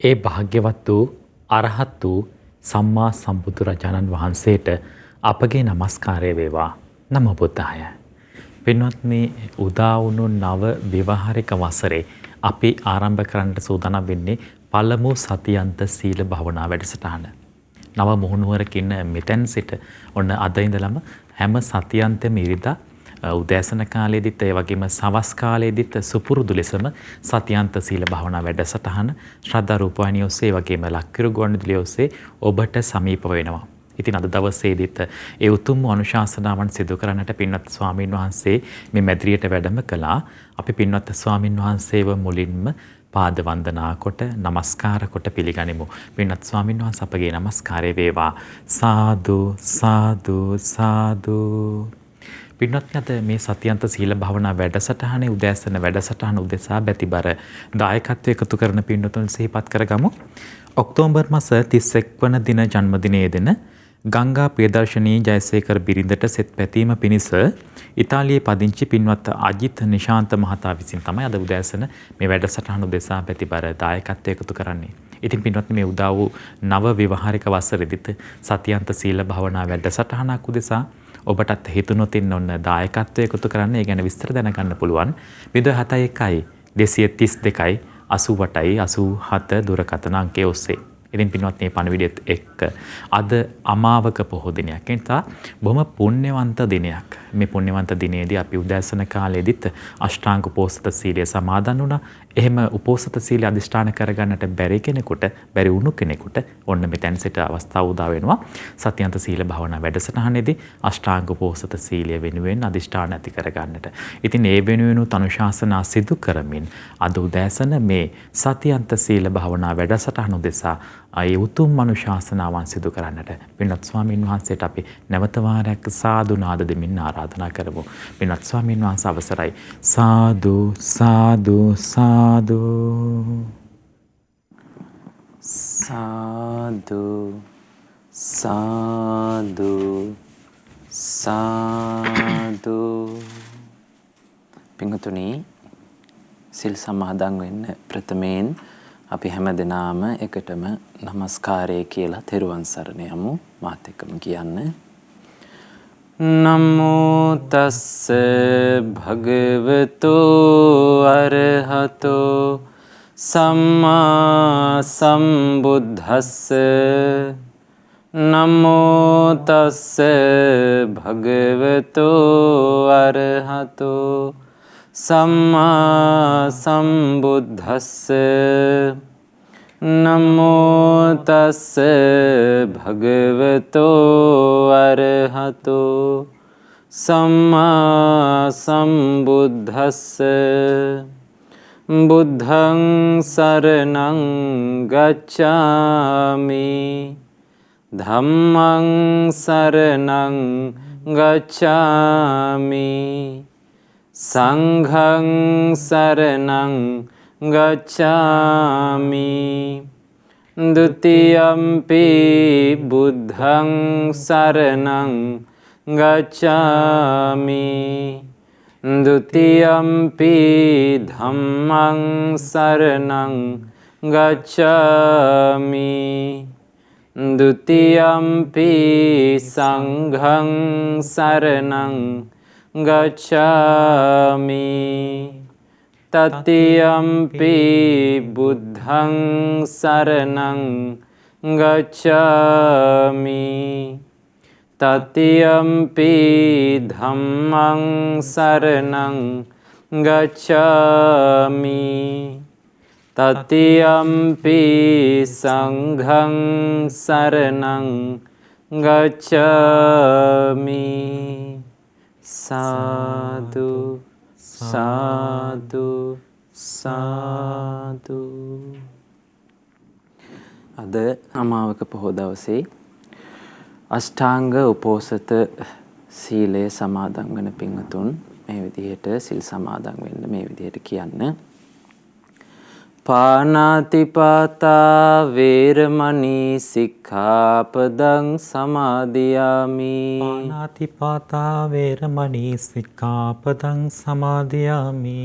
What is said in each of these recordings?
ඒ භාග්‍යවත් වූ අරහත් වූ සම්මා සම්බුදුරජාණන් වහන්සේට අපගේ নমස්කාරය වේවා. නමෝ බුද්ධාය. පින්වත්නි, උදා වුණු නව විවාහරික වසරේ අපි ආරම්භ කරන්නට සූදානම් වෙන්නේ පළමු සතියන්ත සීල භාවනා වැඩසටහන. නව මුහුණුවරකින් මෙතෙන් සිට ඔන්න අද ඉඳලම හැම සතියන්තෙම ඉරිදා උදෑසන කාලයේදීත් ඒ වගේම සවස් කාලයේදීත් සුපුරුදු ලෙසම සතියන්ත සීල භාවනා වැඩසටහන ශ්‍රද්ධා රූපවාහිනිය ඔස්සේ වගේම ලක්කිරු ගුවන්විදුලිය ඔස්සේ ඔබට සමීප වෙනවා. ඉතින් අද දවසේදීත් ඒ උතුම් අනුශාසනාවන් සිදු කරන්නට පින්වත් ස්වාමින් වහන්සේ මේ මැදිරියට වැඩම කළා. අපි පින්වත් ස්වාමින් වහන්සේව මුලින්ම පාද වන්දනා කොට নমස්කාර කොට පිළිගනිමු. පින්වත් ස්වාමින් වහන්සේ අපගේ নমස්කාරය වේවා. සාදු සාදු සාදු. පින්වත්නි, අද මේ සතියන්ත සීල භාවනා වැඩසටහනේ උදෑසන වැඩසටහන උදෙසා බැතිබර දායකත්වය එකතු කරන පින්වතුන් සිහිපත් කරගමු. ඔක්තෝබර් මාස 31 වන දින ජන්මදිනයේ දෙන ගංගා ප්‍රියදර්ශනී ජයසේකර බිරිඳට සෙත් පැතීම පිණිස ඉතාලියේ පදිංචි පින්වත් අජිත් නිශාන්ත මහතා විසින් තමයි අද උදෑසන මේ වැඩසටහන උදෙසා බැතිබර දායකත්වය එකතු කරන්නේ. ඉතින් පින්වත්නි, මේ උදා වූ නව විවාහරික වසරේදීත් සතියන්ත සීල භාවනා වැඩසටහනක් උදෙසා ඔබටත් හිතුනොත් ඔන්න දායකත්වය එකතු කරන්න. ඒ ගැන විස්තර දැනගන්න පුළුවන් 071 232 88 87 දුරකථන අංකය ඔස්සේ. ඉතින් පින්වත් මේ පණිවිඩයත් එක්ක අද අමාවක පොහොය දිනයක්. ඒ නිසා බොහොම පුණ්‍යවන්ත දිනයක්. මේ පුණ්‍යවන්ත දිනේදී අපි උදෑසන කාලයේදීත් අෂ්ටාංග උපෝසත සීලය සමාදන් වුණා. එහෙම උපෝසත සීලය අදිෂ්ඨාන කරගන්නට බැරි කෙනෙකුට, බැරි වුණු කෙනෙකුට ඔන්න මෙතෙන් සිට අවස්ථාව උදා වෙනවා. සත්‍යන්ත සීල භාවනා වැඩසටහනේදී අෂ්ටාංග උපෝසත සීලය වෙනුවෙන් අදිෂ්ඨාන ඇති කරගන්නට. ඉතින් ඒ වෙනුවෙන් අනුශාසනා සිදු කරමින් අද උදෑසන මේ සත්‍යන්ත සීල භාවනා වැඩසටහන උදෙසා ඒ උතුම් අනුශාසනාවන් සිදු කරන්නට පින්වත් ස්වාමීන් වහන්සේට අපි නැවත වාරයක් සාදු නාද දෙමින් ආරාධනා කරමු. පින්වත් ස්වාමීන් වහන්සේ අවසරයි. සාදු සාදු සාදු සාදු සාදු සාදු. පින්වතුනි, සිල් සමාදන් වෙන්න ප්‍රථමයෙන් අපි හැම දිනාම එකටම নমස්කාරය කියලා තෙරුවන් සරණ යමු. මාත් එක්කම කියන්න. නමෝ තස්ස භගවතෝ අරහතෝ සම්මා සම්බුද්දස්ස. නමෝ තස්ස භගවතෝ අරහතෝ සම්මා සම්බුද්දස්ස. නමෝ තස්ස භගවතෝ අරහතෝ සම්මා සම්බුද්දස්ස. බුද්ධං සරණං ගච්ඡාමි ධම්මං සරණං ගච්ඡාමි සංඝං සරණං ගච්ඡාමි ဒ ුතියම්පි බුද්ධං සරණං ගච්ඡාමි ဒ ුතියම්පි ධම්මං සරණං ගච්ඡාමි ဒ ුතියම්පි සංඝං සරණං ගච්ඡාමි. තතියම්පි බුද්ධං සරණං ගච්ඡාමි. තතියම්පි ධම්මං සරණං ගච්ඡාමි. තතියම්පි සංඝං සරණං ගච්ඡාමි. සාදු සාදු සාදු. අද අමාවක පොහොය දවසේ අෂ්ටාංග උපෝසත සීලය සමාදන් වෙන පින්වතුන් මේ විදිහට සිල් සමාදන් වෙන්න මේ විදිහට කියන්න. පානාතිපාතා වේරමණී සික්ඛාපදං සමාදියාමි. පානාතිපාතා වේරමණී සික්ඛාපදං සමාදියාමි.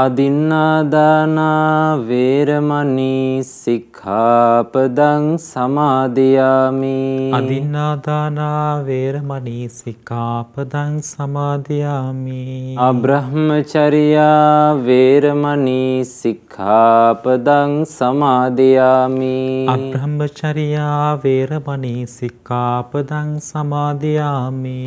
අදින්නාදානා වේරමණී සික්ඛාපදං සමාදියාමි. අදින්නාදානා වේරමණී සික්ඛාපදං සමාදියාමි. අබ්‍රහ්මචර්යා වේරමණී සික්ඛාපදං සමාදියාමි. අබ්‍රහ්මචර්යා වේරමණී සික්ඛාපදං සමාදියාමි.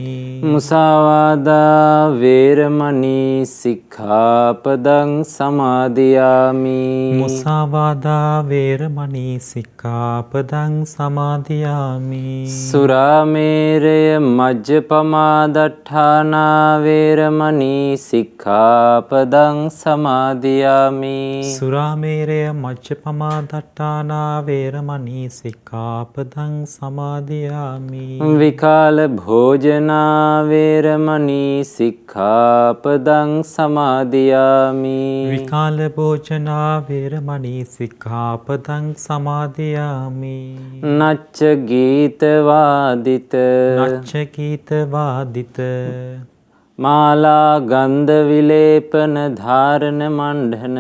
මුසාවාදා වේරමණී සික්ඛාපදං සමාදියාමි. මුසාවාදා වේරමණී සික්ඛාපදං සමාදියාමි. සුරාමේරය මජ්ජපමා දට්ඨානා වේරමණී සික්ඛාපදං සමාදියාමි. සුරාමේරය මජ්ජපමා දට්ඨානා වේරමණී සික්ඛාපදං සමාදියාමි. විකාල භෝජනා වේරමණී සික්ඛාපදං සමාදියාමි. විකාල භෝජනා වේරමණී සික්ඛාපදං සමාදියාමි. නච්ච ගීතවාදිත නච්ච ගීත වාදිත මාලා ගන්ධ විලේපන ධාරණ මණ්ඩන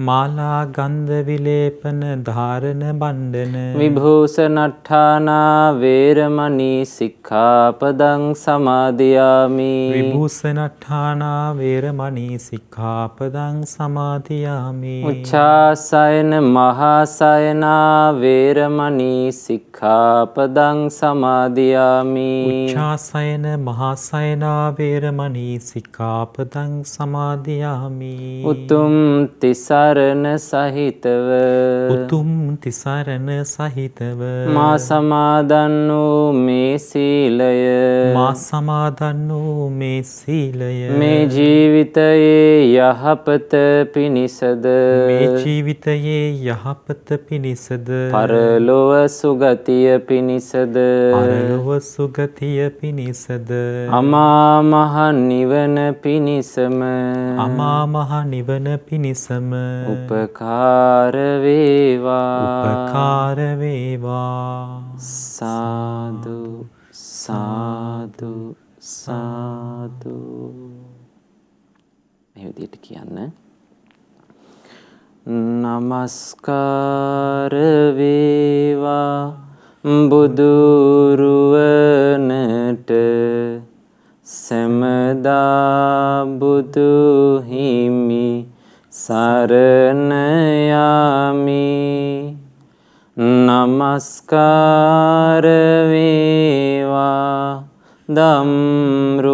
මාලා ගන්ධ විලේපන ධාරණ බණ්ඩන විභූෂණට්ඨානා වේරමණී සික්ඛාපදං සමාදියාමි. විභූෂණට්ඨානා වේරමණී සික්ඛාපදං සමාදියාමි. උච්ඡාසයන මහාසයනා වේරමණී සික්ඛාපදං සමාදියාමි. උච්ඡාසයන මහාසයනා වේරමණී සික්ඛාපදං සමාදියාමි. උතුම් තිසරණ සහිතව උතුම් තිසරණ සහිතව මා සමාදන් වූ මේ සීලය මා සමාදන් වූ මේ සීලය මේ ජීවිතයේ යහපත පිණිසද මේ ජීවිතයේ යහපත පිණිසද පරලොව සුගතිය පිණිසද පරලොව සුගතිය පිණිසද අමා මහ නිවන පිණිසම අමා මහ නිවන පිණිසම උපකාර වේවා. උපකාර වේවා. සාදු සාදු සාදු. මේ විදිහට කියන්න. නමස්කාර වේවා බුදුරුවනට සැමදා බුදු හිමි සරණ යාමි. නමස්කාර වේවා ධම්රුවනට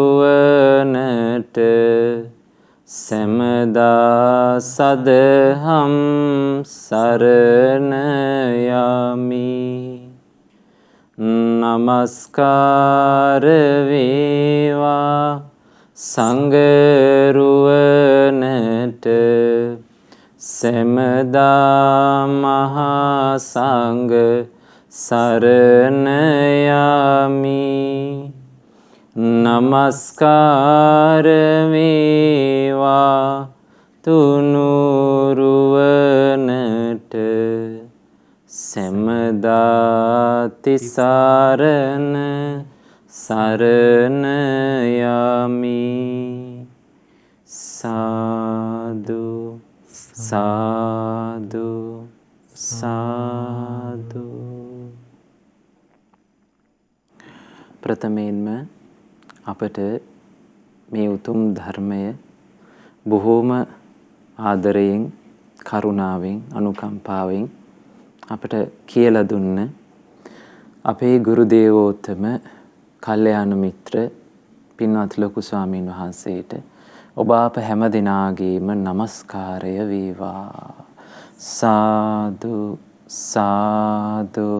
සැමදා සදහම් සරණ යාමි. නමස්කාර වේවා සංඝරුවනට සැමදා මහා සංඝ සරණ යාමි. නමස්කාර වේවා තුනුරුවනට සැමදා තිසරණ සරණ යාමි. සාදු සාදු සාදු. ප්‍රථමයෙන්ම අපට මේ උතුම් ධර්මය බොහෝම ආදරයෙන් කරුණාවෙන් අනුකම්පාවෙන් අපට කියලා දුන්න අපේ ගුරු දේවෝත්තම කල්යාණ මිත්‍ර පින්වත් ලොකු ස්වාමීන් වහන්සේට ඔබ අප හැම දිනාගේම නමස්කාරය වේවා. සාදු සාදු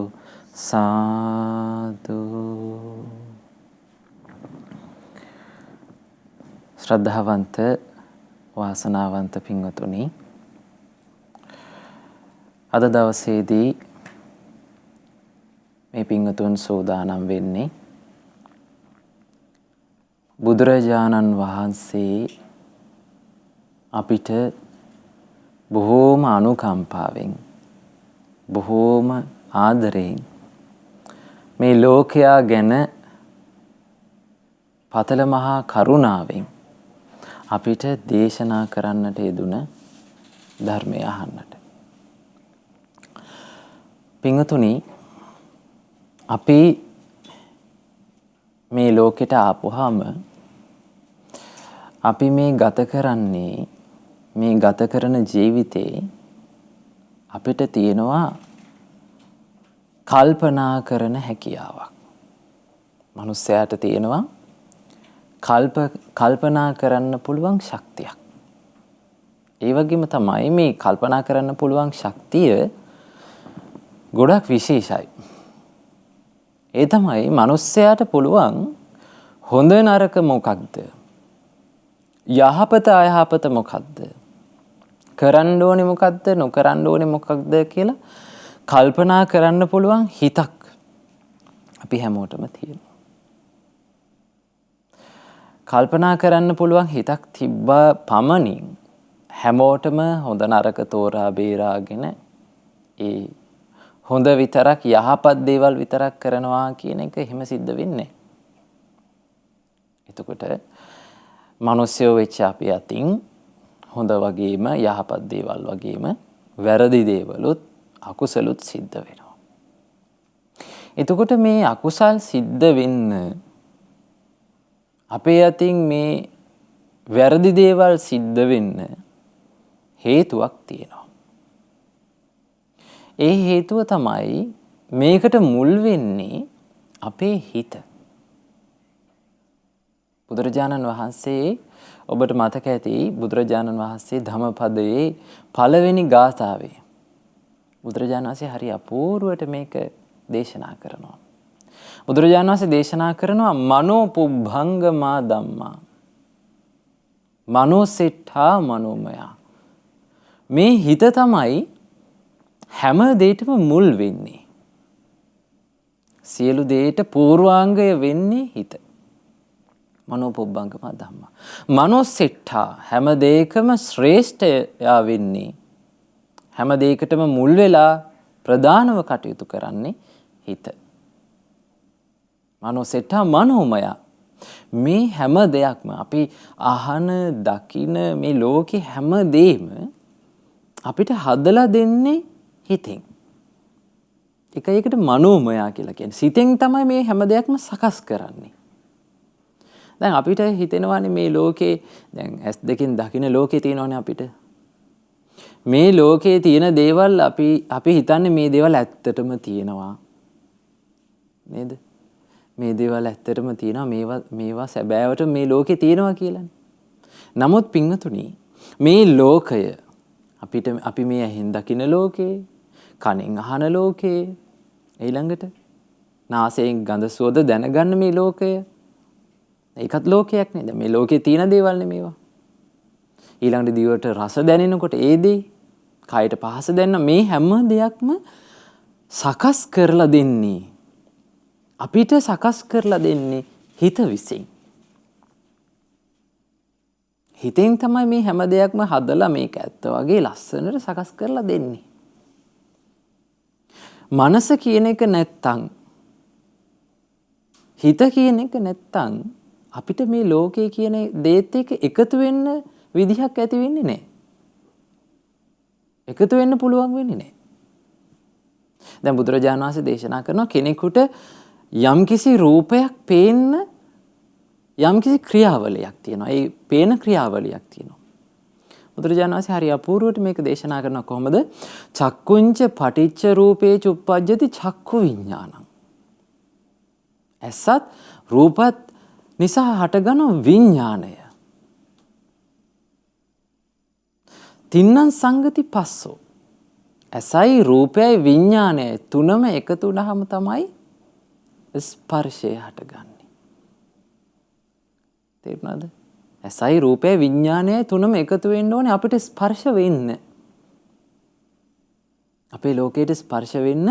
සාදු. ශ්‍රද්ධාවන්ත වාසනාවන්ත පින්වතුනි, අද දවසේදී මේ පින්වතුන් සෝදානම් වෙන්නේ බුදුරජාණන් වහන්සේ අපිට බොහෝම අනුකම්පාවෙන් බොහෝම ආදරයෙන් මේ ලෝකයා ගැන පතල මහා කරුණාවෙන් අපිට දේශනා කරන්නට යෙදුන ධර්මය අහන්නට. පින්වතුනි, අපි මේ ලෝකෙට ආපුවාම අපි මේ ගත කරන්නේ, මේ ගත කරන ජීවිතේ අපිට තියෙනවා කල්පනා කරන හැකියාවක්. මනුස්සයාට තියෙනවා කල්පනා කරන්න පුළුවන් ශක්තියක්. ඒ වගේම තමයි මේ කල්පනා කරන්න පුළුවන් ශක්තිය ගොඩක් විශේෂයි. ඒ තමයි මනුස්සයාට පුළුවන් හොඳ නරක මොකක්ද, යහපත අයහපත මොකක්ද, කරන්න ඕනේ මොකක්ද, නොකරන්න ඕනේ මොකක්ද කියලා කල්පනා කරන්න පුළුවන් හිතක් අපි හැමෝටම තියෙනවා. කල්පනා කරන්න පුළුවන් හිතක් තිබ්බ පමණින් හැමෝටම හොඳ නරක තෝරා බේරාගෙන ඒ හොඳ විතරක්, යහපත් දේවල් විතරක් කරනවා කියන එක එහෙම සිද්ධ වෙන්නේ. එතකොට මිනිස්සුયો වෙච්ච අපි අතින් හොඳ වගේම යහපත් දේවල් වගේම වැරදි දේවලුත් අකුසලුත් සිද්ධ වෙනවා. එතකොට මේ අකුසල් සිද්ධ වෙන්න අපේ අතින් මේ වැරදි දේවල් සිද්ධ වෙන්න හේතුවක් තියෙනවා. ඒ හේතුව තමයි මේකට මුල් වෙන්නේ අපේ හිත. බුදුරජාණන් වහන්සේ, ඔබට මතක ඇති බුදුරජාණන් වහන්සේ ධම්මපදයේ පළවෙනි ගාථාවේ බුදුරජාණන් වහන්සේ හරි අපූර්වට මේක දේශනා කරනවා. බුදුරජාණන් වහන්සේ දේශනා කරනවා මනෝ පුබ්බංගමා ධම්මා මනෝසෙට්ඨා මනෝමය. මේ හිත තමයි හැම දෙයකම මුල් වෙන්නේ. සියලු දේට පූර්වාංගය වෙන්නේ හිත. මනෝ පුබ්බංගමා ධම්මා මනෝසෙට්ඨා, හැම දෙයකම ශ්‍රේෂ්ඨයා වෙන්නේ, හැම දෙයකටම මුල් වෙලා ප්‍රධානව කටයුතු කරන්නේ හිත. මනෝසෙට්ඨා මනෝමය. මේ හැම දෙයක්ම අපි අහන දකින මේ ලෝකේ හැම දෙයක්ම අපිට හදලා දෙන්නේ හිතෙන්. ඒකට මනෝමය කියලා කියන්නේ. සිතෙන් තමයි මේ හැම දෙයක්ම සකස් කරන්නේ. දැන් අපිට හිතෙනවානේ මේ ලෝකේ, දැන් ඇස් දෙකෙන් දකින ලෝකේ තියෙනවානේ අපිට. මේ ලෝකේ තියෙන දේවල් අපි හිතන්නේ මේ දේවල් ඇත්තටම තියෙනවා නේද? මේ දේවල් ඇත්තටම තියෙනවා, මේවා සැබෑවට මේ ලෝකේ තියෙනවා කියලානේ. නමුත් පින්වතුනි, මේ ලෝකය අපි මේ ඇහෙන් දකින ලෝකේ, කනෙන් අහන ලෝකේ, ඊළඟට නාසයෙන් ගඳ සුවඳ දැනගන්න මේ ලෝකය, ඒකත් ලෝකයක් නේද? මේ ලෝකේ තියෙන දේවල් නේ මේවා. ඊළඟට දිවට රස දැනෙනකොට ඒ දේ, කයට පහස දැනෙන මේ හැම දෙයක්ම සකස් කරලා දෙන්නේ, අපිට සකස් කරලා දෙන්නේ හිත විසින්. හිතෙන් තමයි මේ හැම දෙයක්ම හදලා මේක ඇත්ත වගේ ලස්සනට සකස් කරලා දෙන්නේ. මනස කියන එක නැත්තම්, හිත කියන එක නැත්තම් අපිට මේ ලෝකයේ කියන දේත් එක්ක එකතු වෙන්න විදිහක් ඇති වෙන්නේ නැහැ. එකතු වෙන්න පුළුවන් වෙන්නේ නැහැ. දැන් බුදුරජාණන් වහන්සේ දේශනා කරනවා කෙනෙකුට යම්කිසි රූපයක් පේන්න යම්කිසි ක්‍රියාවලියක් තියෙනවා. ඒ පේන ක්‍රියාවලියක් තියෙනවා. බුදුරජාණන් වහන්සේ හරි අපූර්වට මේක දේශනා කරනවා කොහොමද? චක්කුංච පටිච්ච රූපේ චුප්පජ්ජති චක්කු විඥානං. ඇසත් රූපත් නිසා හටගන විඥාණය. තින්නං සංගති පස්සෝ. ඇසයි රූපයයි විඥානයයි තුනම එකතු වුණාම තමයි ස්පර්ශය හටගන්නේ. තේරුණාද? ඇසයි රූපයයි විඥානයයි තුනම එකතු වෙන්න ඕනේ අපිට ස්පර්ශ වෙන්න. අපේ ලෝකයට ස්පර්ශ වෙන්න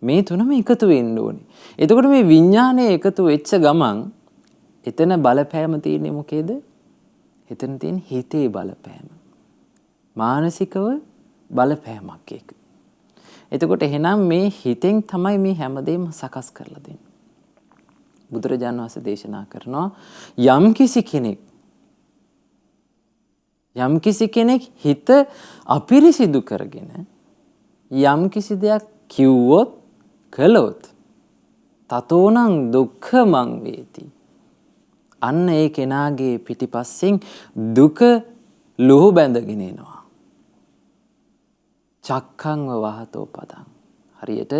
මේ තුනම එකතු වෙන්න ඕනේ. එතකොට මේ විඥානය එකතු වෙච්ච ගමන් එතන බලපෑම තියෙන්නේ මොකේද? එතන තියෙන හිතේ බලපෑම. මානසිකව බලපෑමක් ඒක. එතකොට එහෙනම් මේ හිතෙන් තමයි මේ හැමදේම සකස් කරලා දෙන්නේ. බුදුරජාණන් වහන්සේ දේශනා කරනවා යම් කිසි කෙනෙක් හිත අපිරිසිදු කරගෙන යම් කිසි දෙයක් කිව්වොත් කළොත් තතෝනං දුක්ඛමං වේති. අන්න ඒ කෙනාගේ පිටිපස්සෙන් දුක ලුහු බැඳගෙන එනවා. චක්ඛං වහතෝ පදං. හරියට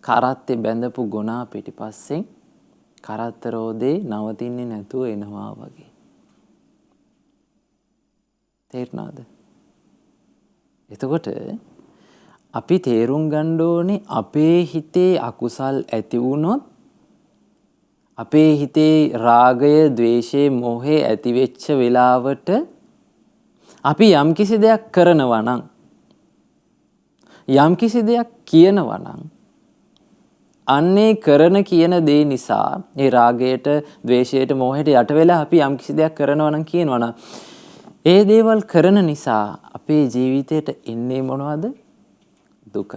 කරත්තේ බැඳපු ගොනා පිටිපස්සෙන් කරත්ත රෝදේ නවතින්නේ නැතුව එනවා වගේ. තේරුණාද? එතකොට අපි තේරුම් ගන්න ඕනේ අපේ හිතේ අකුසල් ඇති වුණොත් අපේ හිතේ රාගය, ద్వේෂය, මෝහය ඇති වෙච්ච වෙලාවට අපි යම්කිසි දෙයක් කරනවා නම් යම්කිසි දෙයක් කියනවා නම් අන්නේ කරන කියන දේ නිසා ඒ රාගයට, ద్వේෂයට, මෝහයට යට වෙලා අපි යම්කිසි දෙයක් කරනවා නම් කියනවා නම් ඒ දේවල් කරන නිසා අපේ ජීවිතයට එන්නේ මොනවද? දුක.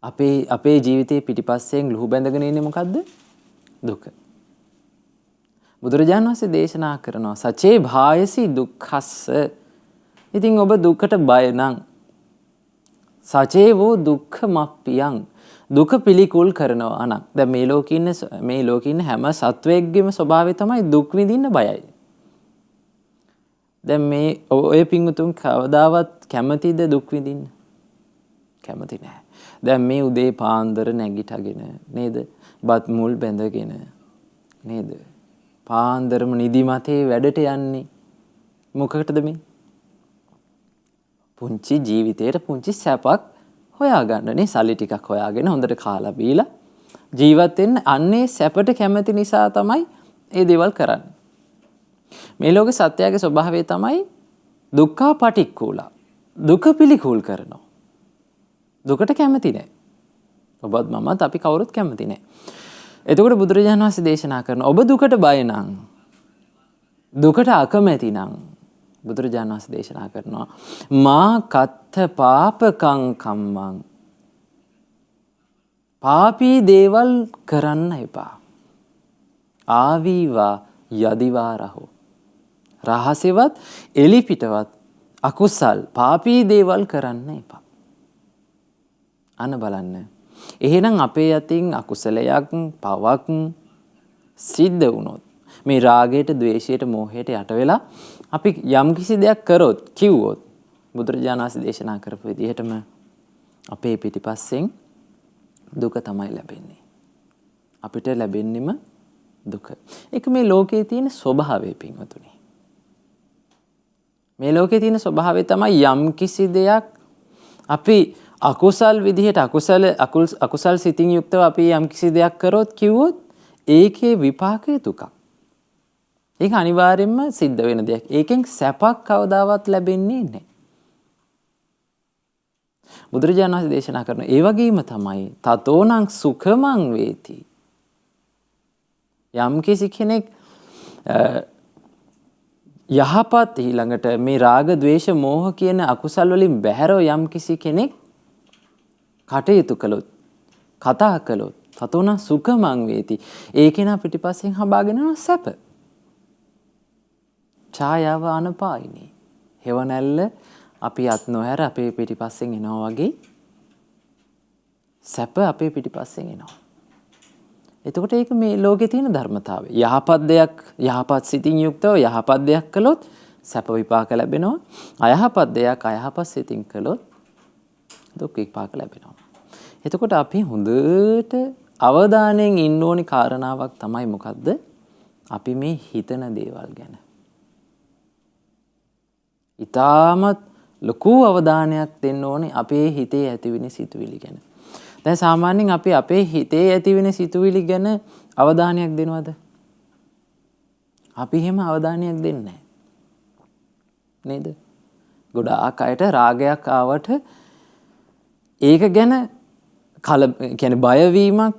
අපේ ජීවිතේ පිටිපස්සෙන් ලුහු බැඳගෙන ඉන්නේ මොකද්ද? දුක. බුදුරජාණන් වහන්සේ දේශනා කරනවා සචේ භායසි දුක්ඛස්ස. ඉතින් ඔබ දුකට බය නම් සචේවෝ දුක්ඛමප්පියං දුක පිළිකුල් කරනවා නම් දැන් මේ ලෝකේ ඉන්න හැම සත්වයකගේම ස්වභාවය තමයි දුක් විඳින්න බයයි. දැන් මේ ඔය පිංගුතුන් කවදාවත් කැමතිද දුක් විඳින්න? කැමති නැහැ. දැන් මේ උදේ පාන්දර නැගිටගෙන නේද? බත් මුල් බැඳගෙන නේද? පාන්දරම නිදිමතේ වැඩට යන්නේ. මොකකටද මේ? පුංචි ජීවිතේට පුංචි සැපක් හොයාගන්නනේ. සල්ලි ටිකක් හොයාගෙන හොඳට කාලා බීලා ජීවත් වෙන්න. අන්නේ සැපට කැමති නිසා තමයි මේ දේවල් කරන්නේ. මේ ලෝකේ සත්‍යයේ ස්වභාවය තමයි දුක්ඛා පටික්කුලා. දුක පිළිකුල් කරනවා. දුකට කැමති නැහැ. ඔබත් මමත් අපි කවුරුත් කැමති නැහැ. එතකොට බුදුරජාණන් වහන්සේ දේශනා කරනවා ඔබ දුකට බය නම් දුකට අකමැති නම් බුදුරජාණන් වහන්සේ දේශනා කරනවා මා කත්ථ පාපකං කම්මං. පාපී දේවල් කරන්න එපා. ආවීවා යදිවා රහෝ. රහසෙවත් එලිපිටවත් අකුසල් පාපී දේවල් කරන්න එපා. අන්න බලන්න. එහෙනම් අපේ අතින් අකුසලයක් පවක් සිද්ධ වුණොත් මේ රාගයට, ద్వේෂයට, මෝහයට යට වෙලා අපි යම්කිසි දෙයක් කරොත්, කිව්වොත් බුදුරජාණන් වහන්සේ දේශනා කරපු විදිහටම අපේ පිටිපස්සෙන් දුක තමයි ලැබෙන්නේ. අපිට ලැබෙන්නෙම දුක. ඒක මේ ලෝකයේ තියෙන ස්වභාවය පින්වතුනි. මේ ලෝකයේ තියෙන ස්වභාවය තමයි යම්කිසි දෙයක් අපි අකුසල් විදිහට අකුසල් සිතින් යුක්තව අපි යම්කිසි දෙයක් කරොත් කිව්වොත් ඒකේ විපාකය දුකක්. ඒක අනිවාර්යයෙන්ම සිද්ධ වෙන දෙයක්. ඒකෙන් සැපක් කවදාවත් ලැබෙන්නේ නැහැ. බුදුරජාණන් වහන්සේ දේශනා කරන ඒ වගේම තමයි තතෝනං සුඛමං වේති. යම්කිසි කෙනෙක් යහපත් ඊළඟට මේ රාග, ద్వේෂ, මෝහ කියන අකුසල් වලින් බැහැරව යම්කිසි කෙනෙක් කටයුතු කළොත්, කතා කළොත් තතෝනං සුඛමං වේති. ඒ කෙනා පිටිපස්සෙන් හඹාගෙන යන සැප. ඡායාව අනපායිනී. හෙවණැල්ල අපි අත් නොහැර අපේ පිටිපස්සෙන් එනවා වගේ සැප අපේ පිටිපස්සෙන් එනවා. එතකොට ඒක මේ ලෝකේ තියෙන ධර්මතාවය. යහපත් දෙයක් යහපත් සිතින් යුක්තව යහපත් දෙයක් කළොත් සැප විපාක ලැබෙනවා. අයහපත් දෙයක් අයහපත් සිතින් කළොත් දුක් විපාක ලැබෙනවා. එතකොට අපි හොඳට අවධානයෙන් ඉන්න ඕනි කාරණාවක් තමයි මොකද්ද? අපි මේ හිතන දේවල් ගැන. ඊටමත් ලොකු අවධානයක් දෙන්න ඕනේ අපේ හිතේ ඇතිවෙන සිතුවිලි ගැන. දැන් සාමාන්‍යයෙන් අපි අපේ හිතේ ඇතිවෙන සිතුවිලි ගැන අවධානයක් දෙනවද? අපි එහෙම අවධානයක් දෙන්නේ නැහැ. නේද? ගොඩාක් අයට රාගයක් ආවට ඒක ගැන කියන්නේ බයවීමක්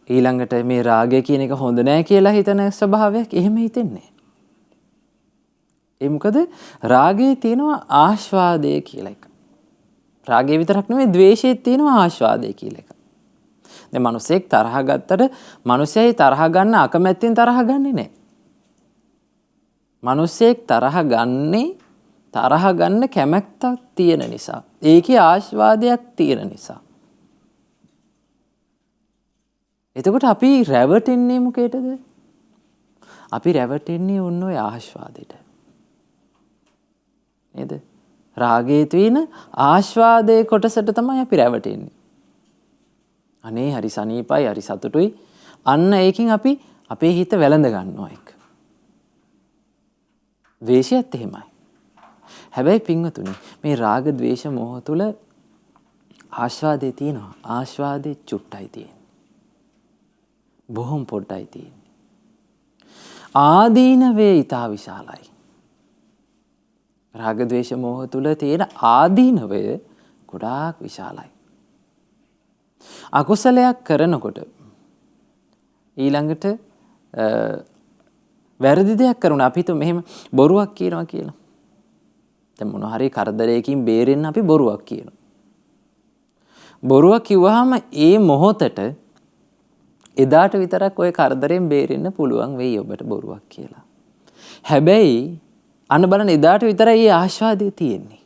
ඊළඟට මේ රාගය කියන එක හොඳ නෑ කියලා හිතන ස්වභාවයක් එහෙම හිතෙන්නේ. ඒ මොකද රාගයේ තියෙනවා ආස්වාදය කියලා එක. රාගය විතරක් නෙමෙයි ද්වේෂයේ තියෙනවා ආස්වාදය කියලා එක. දැන් මිනිසෙක් තරහ ගත්තට මිනිසෙයි තරහ ගන්න අකමැත්තෙන් තරහ ගන්නෙ නැහැ. මිනිසෙක් තරහ ගන්න කැමැත්තක් තියෙන නිසා. ඒකේ ආස්වාදයක් තියෙන නිසා. එතකොට අපි රැවටෙන්නේ මොකේද? අපි රැවටෙන්නේ ඔන්න ඔය ආස්වාදෙට. නේද? රාගයේ තියෙන ආස්වාදයේ කොටසට තමයි අපි රැවටෙන්නේ. අනේ හරි සනීපයි හරි සතුටුයි. අන්න ඒකෙන් අපි අපේ හිත වැළඳ ගන්නවා එක. ද්වේෂයත් එහෙමයි. හැබැයි පින්වතුනි මේ රාග ද්වේෂ මොහ තුල ආස්වාදේ තියෙනවා. ආස්වාදේ චුට්ටයි තියෙන්නේ. බොහොම පොඩ්ඩයි තියෙන්නේ. ආදීනවේ ඊටා විශාලයි. රාග ද්වේෂ මොහ තුල තියෙන ආදීනවය ගොඩාක් විශාලයි. අකුසලයක් කරනකොට ඊළඟට වැරදි දෙයක් කරුණා අපි හිතුව මෙහෙම බොරුවක් කියනවා කියලා. දැන් මොන හරි කරදරයකින් බේරෙන්න අපි බොරුවක් කියනවා. බොරුවක් කිව්වහම ඒ මොහොතට එදාට විතරක් ওই කරදරෙන් බේරෙන්න පුළුවන් වෙයි ඔබට බොරුවක් කියලා. හැබැයි අන්න බලන්න එදාට විතරයි මේ ආශාදේ තියෙන්නේ.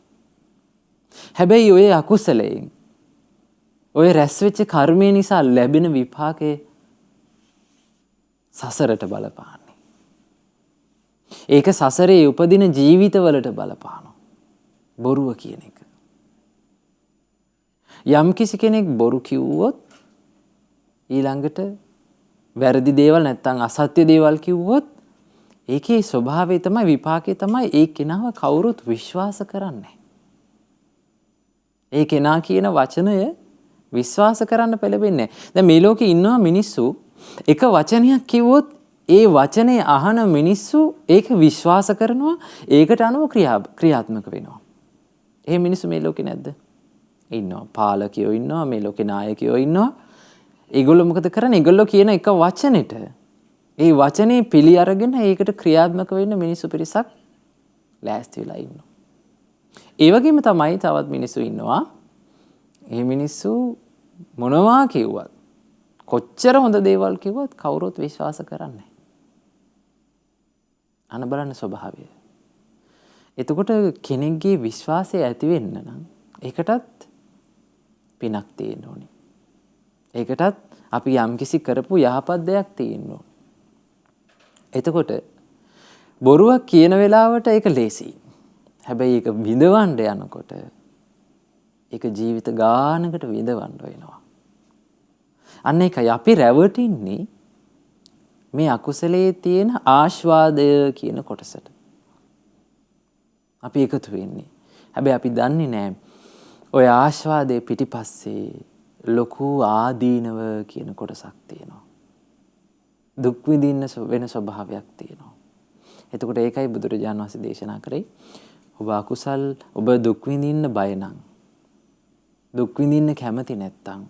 හැබැයි ඔය අකුසලයෙන් ඔය රැස් වෙච්ච කර්මය නිසා ලැබෙන විපාකේ සසරට බලපාන්නේ. ඒක සසරේ උපදින ජීවිතවලට බලපානවා. බොරුව කියන එක. යම් කිසි කෙනෙක් බොරු කිව්වොත් ඊළඟට වැරදි දේවල් නැත්තම් අසත්‍ය දේවල් කිව්වොත් ඒකේ ස්වභාවය තමයි විපාකේ තමයි ඒ කෙනාව කවුරුත් විශ්වාස කරන්නේ. ඒ කෙනා කියන වචනය විශ්වාස කරන්න පෙළඹෙන්නේ නැහැ. දැන් මේ ලෝකේ ඉන්නවා මිනිස්සු එක වචනයක් කිව්වොත් ඒ වචනේ අහන මිනිස්සු ඒක විශ්වාස කරනවා ඒකට අනුව ක්‍රියාත්මක වෙනවා. එහෙම මිනිස්සු මේ ලෝකේ නැද්ද? ඉන්නවා. පාලකයෝ ඉන්නවා, මේ ලෝකේ නායකයෝ ඉන්නවා. ඒගොල්ලෝ මොකද කරන්නේ? ඒගොල්ලෝ කියන එක වචනෙට ඒ වචනේ පිළි අරගෙන ඒකට ක්‍රියාත්මක වෙන්න මිනිස්සු පිරිසක් ලෑස්ති වෙලා ඉන්නවා. ඒ වගේම තමයි තවත් මිනිස්සු ඉන්නවා. ඒ මිනිස්සු මොනවා කිව්වත් කොච්චර හොඳ දේවල් කිව්වත් කවුරුත් විශ්වාස කරන්නේ නැහැ. අන බලන්න ස්වභාවය. එතකොට කෙනෙක්ගේ විශ්වාසය ඇති වෙන්න නම් ඒකටත් පිනක් තියෙන්න ඕනේ. ඒකටත් අපි යම්කිසි කරපු යහපත් දෙයක් තියෙන්න ඕනේ. එතකොට බොරුවක් කියන වෙලාවට ඒක ලේසියි. හැබැයි ඒක විඳවන්න යනකොට ඒක ජීවිත ගානකට විඳවන්න වෙනවා. අන්න ඒකයි අපි රැවටින්නේ මේ අකුසලයේ තියෙන ආස්වාදය කියන කොටසට. අපි එකතු වෙන්නේ. හැබැයි අපි දන්නේ නැහැ ඔය ආස්වාදයේ පිටිපස්සේ ලොකු ආදීනව කියන කොටසක් තියෙනවා. දුක් විඳින්න වෙන ස්වභාවයක් තියෙනවා. එතකොට ඒකයි බුදුරජාණන් වහන්සේ දේශනා කරේ ඔබ අකුසල් ඔබ දුක් විඳින්න බය නම් දුක් විඳින්න කැමති නැත්තම්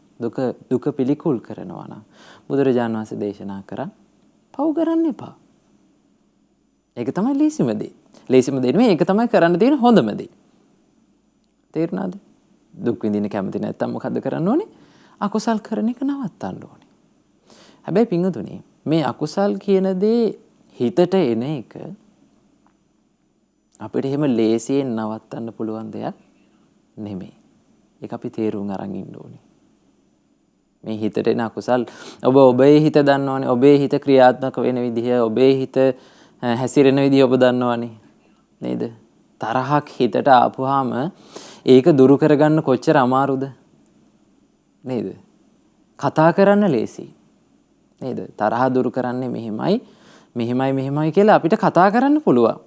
දුක පිළිකුල් කරනවා නම් බුදුරජාණන් වහන්සේ දේශනා කරා පව් කරන්න එපා. ඒක තමයි ලේසිම දේ. ලේසිම දේ නෙමෙයි ඒක තමයි කරන්න තියෙන හොඳම දේ. තේරුණාද? දුක් විඳින්න කැමති නැත්තම් මොකද්ද කරන්න ඕනේ? අකුසල් කරන එක නවත්තන්න ඕනේ. හැබැයි පින්වතුනි මේ අකුසල් කියන දේ හිතට එන එක අපිට එහෙම ලේසියෙන් නවත්තන්න පුළුවන් දෙයක් නෙමෙයි. ඒක අපි තේරුම් අරන් ඉන්න ඕනේ. මේ හිතට එන අකුසල් ඔබේ හිත දන්නවනේ. ඔබේ හිත ක්‍රියාත්මක වෙන විදිහ, ඔබේ හිත හැසිරෙන විදිහ ඔබ දන්නවනේ. නේද? තරහක් හිතට ආපුවාම ඒක දුරු කරගන්න කොච්චර අමාරුද? නේද? කතා කරන්න ලේසියි. නේද? තරහ දුරු කරන්නේ මෙහෙමයි කියලා අපිට කතා කරන්න පුළුවන්.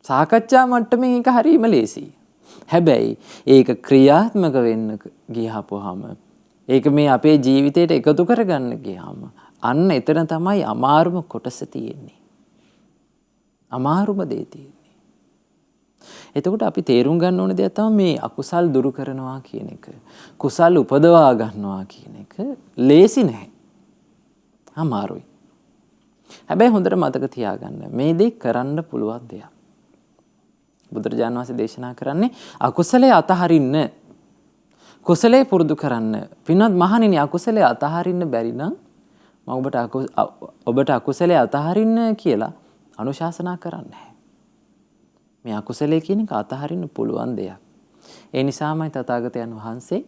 සාකච්ඡා මට්ටමින් ඒක හරීම ලේසියි. හැබැයි ඒක ක්‍රියාත්මක වෙන්න ගියහපුවාම ඒක මේ අපේ ජීවිතයට එකතු කරගන්න ගියාම අන්න එතන තමයි අමාරුම කොටස තියෙන්නේ. අමාරුම දේ තියෙන්නේ. එතකොට අපි තේරුම් ගන්න ඕන දෙයක් තමයි මේ අකුසල් දුරු කරනවා කියන එක. කුසල් උපදවා ගන්නවා කියන එක ලේසි නැහැ. අමාරුයි. හැබැයි හොඳට මතක තියාගන්න මේ දේ කරන්න පුළුවන් දෙයක්. බුදුරජාණන් වහන්සේ දේශනා කරන්නේ අකුසලයේ අතහරින්න, කුසලයේ පුරුදු කරන්න. පින්වත් මහණෙනි, අකුසලයේ අතහරින්න බැරි නම් මම ඔබට අකුසලයේ අතහරින්න කියලා අනුශාසනා කරන්නේ නැහැ. මේ අකුසලයේ කියන එක අතහරින්න පුළුවන් දෙයක්. ඒ නිසාමයි තථාගතයන් වහන්සේ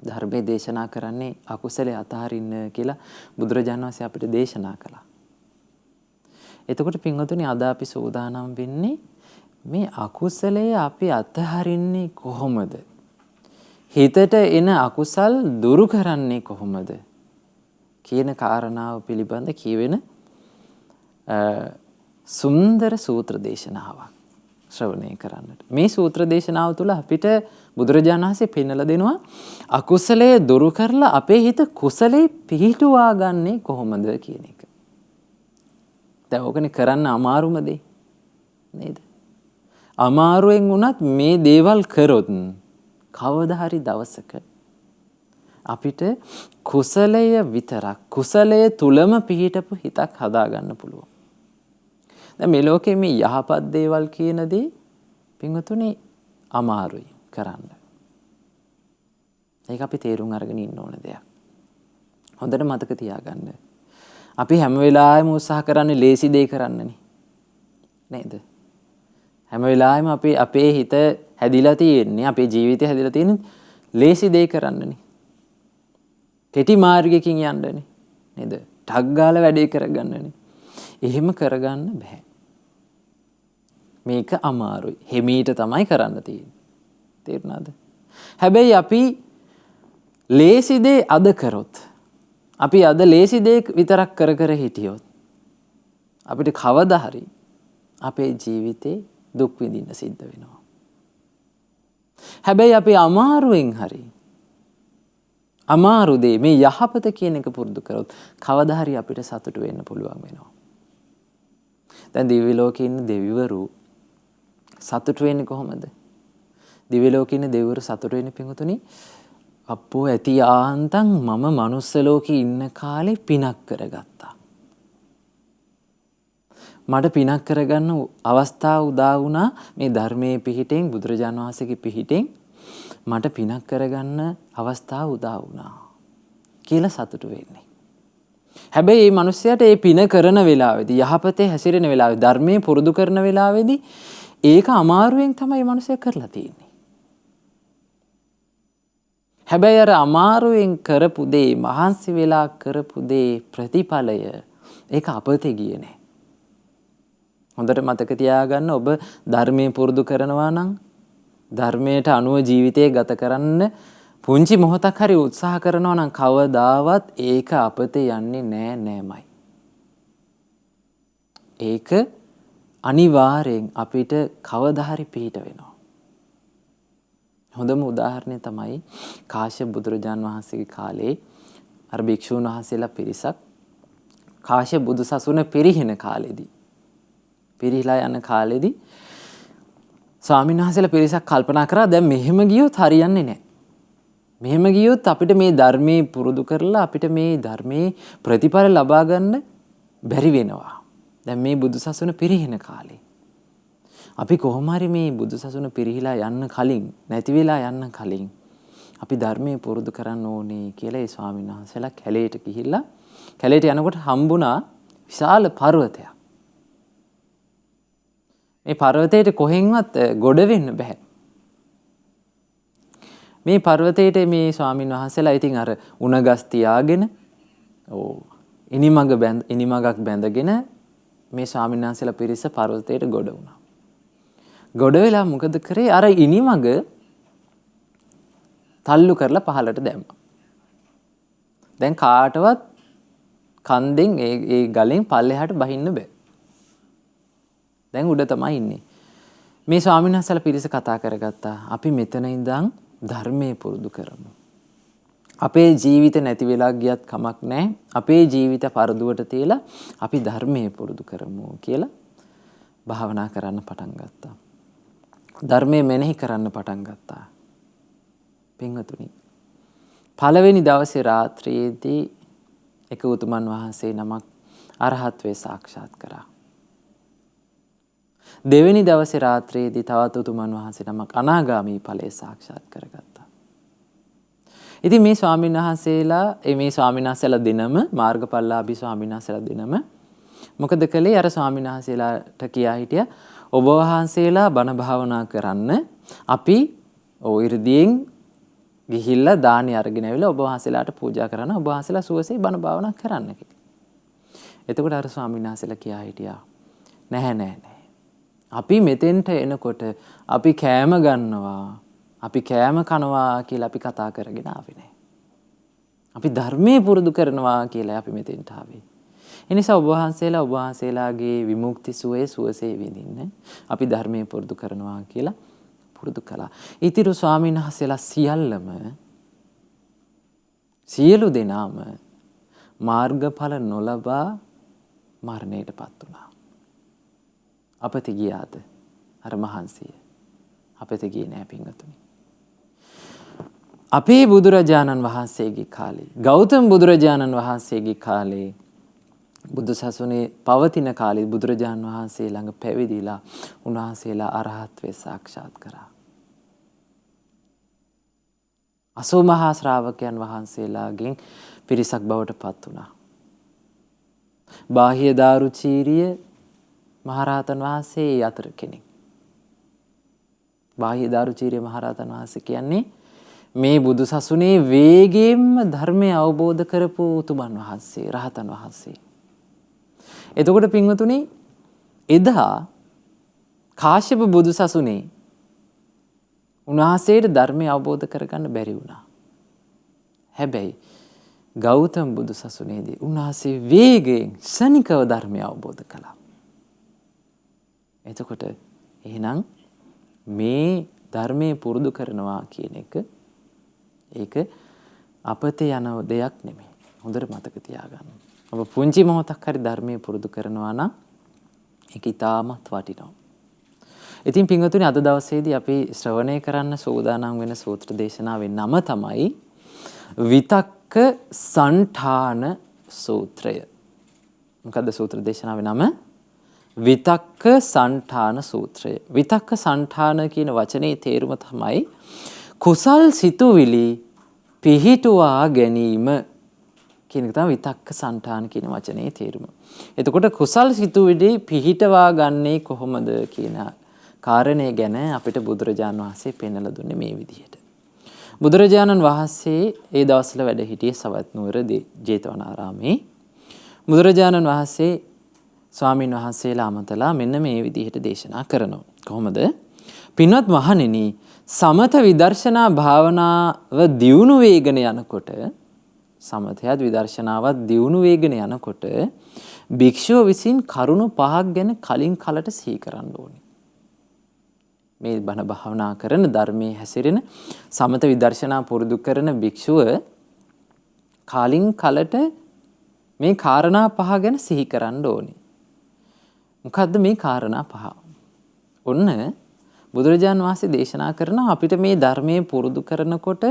ධර්මයේ දේශනා කරන්නේ අකුසලයේ අතහරින්න කියලා බුදුරජාණන් වහන්සේ අපිට දේශනා කළා. එතකොට පින්වතුනි, අද අපි සූදානම් වෙන්නේ මේ අකුසලයේ අපි අතහරින්නේ කොහොමද? හිතට එන අකුසල් දුරු කරන්නේ කොහොමද කියන කාරණාව පිළිබඳ කියවෙන සුන්දර සූත්‍ර දේශනාවක් ශ්‍රවණය කරන්නට. මේ සූත්‍ර දේශනාව තුළ අපිට බුදුරජාණන් වහන්සේ පෙන්වලා දෙනවා අකුසලයේ දුරු කරලා අපේ හිත කුසලයේ පිහිටුවා ගන්නේ කොහොමද කියන එක. දැන් ඕකනේ කරන්න අමාරුම දේ නේද? අමාරුවෙන් වුණත් මේ දේවල් කරොත් කවදා හරි දවසක අපිට කුසලය විතරක්, කුසලය තුලම පිහිටපු හිතක් හදාගන්න පුළුවන්. දැන් මේ ලෝකේ මේ යහපත් දේවල් කියන දේ පින්වතුනි අමාරුයි කරන්න. ඒක අපි තේරුම් අරගෙන ඉන්න ඕන දෙයක්. හොඳට මතක තියාගන්න. අපි හැම වෙලාවෙම උත්සාහ කරන්නේ ලේසි දේ කරන්නනේ. නේද? හැම වෙලාවෙම අපේ හිත හැදිලා තියෙන්නේ, අපේ ජීවිතය හැදිලා තියෙන්නේ ලේසි දේ කරන්නනේ. කෙටි මාර්ගයකින් යන්නනේ. නේද? ටක් ගාලා වැඩේ කරගන්නනේ. එහෙම කරගන්න බෑ. මේක අමාරුයි. හිමීට තමයි කරන්න තියෙන්නේ. තේරුණාද? හැබැයි අපි ලේසි දේ අද කරොත්, අපි අද ලේසි දේ විතරක් කර හිටියොත් අපිට කවදා හරි අපේ ජීවිතේ දුක් විඳින්න සිද්ධ වෙනවා. හැබැයි අපි අමාරුවෙන් හරි අමාරු දේ මේ යහපත කියන එක පුරුදු කරොත් කවදා හරි අපිට සතුටු වෙන්න පුළුවන් වෙනවා. දැන් දිව්‍ය ලෝකේ ඉන්න දෙවිවරු සතුටු වෙන්නේ කොහොමද? දිව්‍ය ලෝකේ ඉන්න දෙවිවරු සතුටු වෙන්නේ පින්වතුනි, අප්පෝ ඇති ආන්තම් මම මනුස්ස ලෝකේ ඉන්න කාලේ පිනක් කරගත්තා. මට පිනක් කරගන්න අවස්ථාව උදා වුණා මේ ධර්මයේ පිහිටෙන්, බුදුරජාණන් වහන්සේගේ පිහිටෙන් මට පිනක් කරගන්න අවස්ථාව උදා වුණා කියලා සතුටු වෙන්නේ. හැබැයි මේ මිනිස්යාට මේ පින කරන වෙලාවේදී, යහපතේ හැසිරෙන වෙලාවේදී, ධර්මයේ පුරුදු කරන වෙලාවේදී ඒක අමාරුවෙන් තමයි මේ මිනිස්යා කරලා තියෙන්නේ. හැබැයි අර අමාරුවෙන් කරපු දේ, මහන්සි වෙලා කරපු දේ ප්‍රතිඵලය ඒක අපතේ ගියේ නෑ. හොඳට මතක තියාගන්න, ඔබ ධර්මයේ පුරුදු කරනවා නම්, ධර්මයට අනුව ජීවිතය ගත කරන්න පුංචි මොහොතක් හරි උත්සාහ කරනවා නම් කවදාවත් ඒක අපතේ යන්නේ නෑමයි. ඒක අනිවාර්යෙන් අපිට කවදා හරි පිහිට වෙනවා. හොඳම උදාහරණය තමයි කාශ්‍යප බුදුරජාන් වහන්සේගේ කාලේ අර භික්ෂූන් වහන්සේලා පිරිසක් කාශ්‍යප බුදුසසුන පිරිහෙන කාලෙදී, පිරිහිලා යන කාලෙදී ස්වාමීන් වහන්සේලා පිරිසක් කල්පනා කරා දැන් මෙහෙම ගියොත් හරියන්නේ නැහැ. මෙහෙම ගියොත් අපිට මේ ධර්මයේ පුරුදු කරලා අපිට මේ ධර්මයේ ප්‍රතිඵල ලබා ගන්න බැරි වෙනවා. දැන් මේ බුදුසසුන පිරිහෙන කාලේ. අපි කොහොම හරි මේ බුදුසසුන පිරිහිලා යන්න කලින්, නැති වෙලා යන්න කලින් අපි ධර්මයේ පුරුදු කරන්න ඕනේ කියලා ඒ ස්වාමීන් වහන්සේලා කැලේට ගිහිල්ලා, කැලේට යනකොට හම්බුණා විශාල පර්වතයක්. මේ පර්වතයට කොහෙන්වත් ගොඩ වෙන්න බෑ. මේ පර්වතයට මේ ස්වාමීන් වහන්සේලා ඉතින් අර උණගස් තියාගෙන ඉනිමගක් බැඳගෙන මේ ස්වාමීන් වහන්සේලා පිරිස පර්වතයට ගොඩ වුණා. ගොඩ වෙලා මොකද කරේ? අර ඉනිමග තල්ලු කරලා පහලට දැම්මා. දැන් කාටවත් කන්දෙන් ඒ ගලෙන් පල්ලෙහාට බහින්න බෑ. දැන් උඩ තමයි ඉන්නේ. මේ ස්වාමීන් වහන්සේලා පිරිස කතා කරගත්තා. අපි මෙතන ඉඳන් ධර්මයේ පුරුදු කරමු. අපේ ජීවිත නැති වෙලා ගියත් කමක් නැහැ. අපේ ජීවිත පරදුවට තියලා අපි ධර්මයේ පුරුදු කරමු කියලා භාවනා කරන්න පටන් ගත්තා. ධර්මයේ මෙනෙහි කරන්න පටන් ගත්තා. පින්වතුනි, පළවෙනි දවසේ රාත්‍රියේදී එක උතුමන් වහන්සේ නමක් අරහත්වේ සාක්ෂාත් කරා. දෙවෙනි දවසේ රාත්‍රියේදී තවත් උතුමන් වහන්සේ නමක් අනාගාමී ඵලයේ සාක්ෂාත් කරගත්තා. ඉතින් මේ ස්වාමීන් වහන්සේලා දිනම මාර්ගඵලලාභී ස්වාමීන් වහන්සේලා දිනම මොකද කළේ? අර ස්වාමීන් වහන්සේලාට කියා හිටියා ඔබ වහන්සේලා බණ භාවනා කරන්න අපි ඉර්ධියෙන් ගිහිල්ලා දානි අරගෙන ඇවිල්ලා ඔබ වහන්සේලාට පූජා කරන්න ඔබ වහන්සේලා සුවසේ බණ භාවනා කරන්න කියලා. එතකොට අර ස්වාමීන් වහන්සේලා කියා හිටියා නැහැ. අපි මෙතෙන්ට එනකොට අපි කෑම ගන්නවා අපි කෑම කනවා කියලා අපි කතා කරගෙන ආවේ නැහැ. අපි ධර්මයේ පුරුදු කරනවා කියලා අපි මෙතෙන්ට ආවේ. ඒ නිසා ඔබ වහන්සේලාගේ විමුක්ති සුවේ සුවසේ විඳින්න අපි ධර්මයේ පුරුදු කරනවා කියලා පුරුදු කළා. ඊතිරු ස්වාමීන් වහන්සේලා සියලු දෙනාම මාර්ගඵල නොලබා මරණයටපත් වුණා. අපතේ ගියාද? අර මහන්සිය. අපතේ ගියේ නෑ පින්වතුනි. අපේ බුදුරජාණන් වහන්සේගේ කාලේ, ගෞතම බුදුරජාණන් වහන්සේගේ කාලේ, බුදු සසුනේ පවතින කාලේ බුදුරජාණන් වහන්සේ ළඟ පැවිදිලා උන්වහන්සේලා අරහත්වේ සාක්ෂාත් කරා. 80 මහා ශ්‍රාවකයන් වහන්සේලාගෙන් පිරිසක් බවට පත් වුණා. බාහ්‍ය දාරුචීරිය මහරහතන් වහන්සේ අතර කෙනෙක්. බාහ්‍ය දාරුචීරිය මහරහතන් වහන්සේ කියන්නේ මේ බුදු සසුනේ වේගයෙන්ම ධර්මය අවබෝධ කරපු උතුමන් වහන්සේ, රහතන් වහන්සේ. එතකොට පින්වතුනි එදා කාශ්‍යප බුදු සසුනේ උන්වහන්සේට ධර්මය අවබෝධ කරගන්න බැරි වුණා. හැබැයි ගෞතම බුදු සසුනේදී උන්වහන්සේ වේගයෙන් ශනිකව ධර්මය අවබෝධ කළා. එතකොට එහෙනම් මේ ධර්මයේ පුරුදු කරනවා කියන එක ඒක අපතේ යන දෙයක් නෙමෙයි. හොඳට මතක තියාගන්න. ඔබ පුංචි මොහොතක් හරි ධර්මයේ පුරුදු කරනවා නම් ඒක ඉතාමත් වටිනවා. ඉතින් පින්වතුනි අද දවසේදී අපි ශ්‍රවණය කරන්න සූදානම් වෙන සූත්‍ර දේශනාවේ නම තමයි විතක්ක සණ්ඨාන සූත්‍රය. මොකද්ද සූත්‍ර දේශනාවේ නම? විතක්ක සණ්ඨාන සූත්‍රය. විතක්ක සණ්ඨාන කියන වචනේ තේරුම තමයි කුසල් සිතුවිලි පිහිටුවා ගැනීම කියන එක තමයි විතක්ක සණ්ඨාන කියන වචනේ තේරුම. එතකොට කුසල් සිතුවිලි පිහිටවා ගන්නේ කොහොමද කියන කාරණය ගැන අපිට බුදුරජාණන් වහන්සේ පෙන්වලා දුන්නේ මේ විදිහට. බුදුරජාණන් වහන්සේ ඒ දවස්වල වැඩ සිටියේ සවැත් නුවර ජේතවනාරාමේ. බුදුරජාණන් වහන්සේ ස්වාමීන් වහන්සේලා අමතලා මෙන්න මේ විදිහට දේශනා කරනවා. කොහොමද? පින්වත් මහණෙනි, සමත විදර්ශනා භාවනාව දියුණු වේගන යනකොට සමතයත් විදර්ශනාවත් දියුණු වේගන යනකොට භික්ෂුව විසින් කරුණු 5ක් ගැන කලින් කලට සිහි කරන්න ඕනේ. මේ බණ භාවනා කරන ධර්මයේ හැසිරෙන සමත විදර්ශනා පුරුදු කරන භික්ෂුව කලින් කලට මේ කාරණා 5 ගැන සිහි කරන්න ඕනේ. මොකද්ද මේ කාරණා 5? ඔන්න බුදුරජාන් වහන්සේ දේශනා කරනවා අපිට මේ ධර්මයේ පුරුදු කරනකොට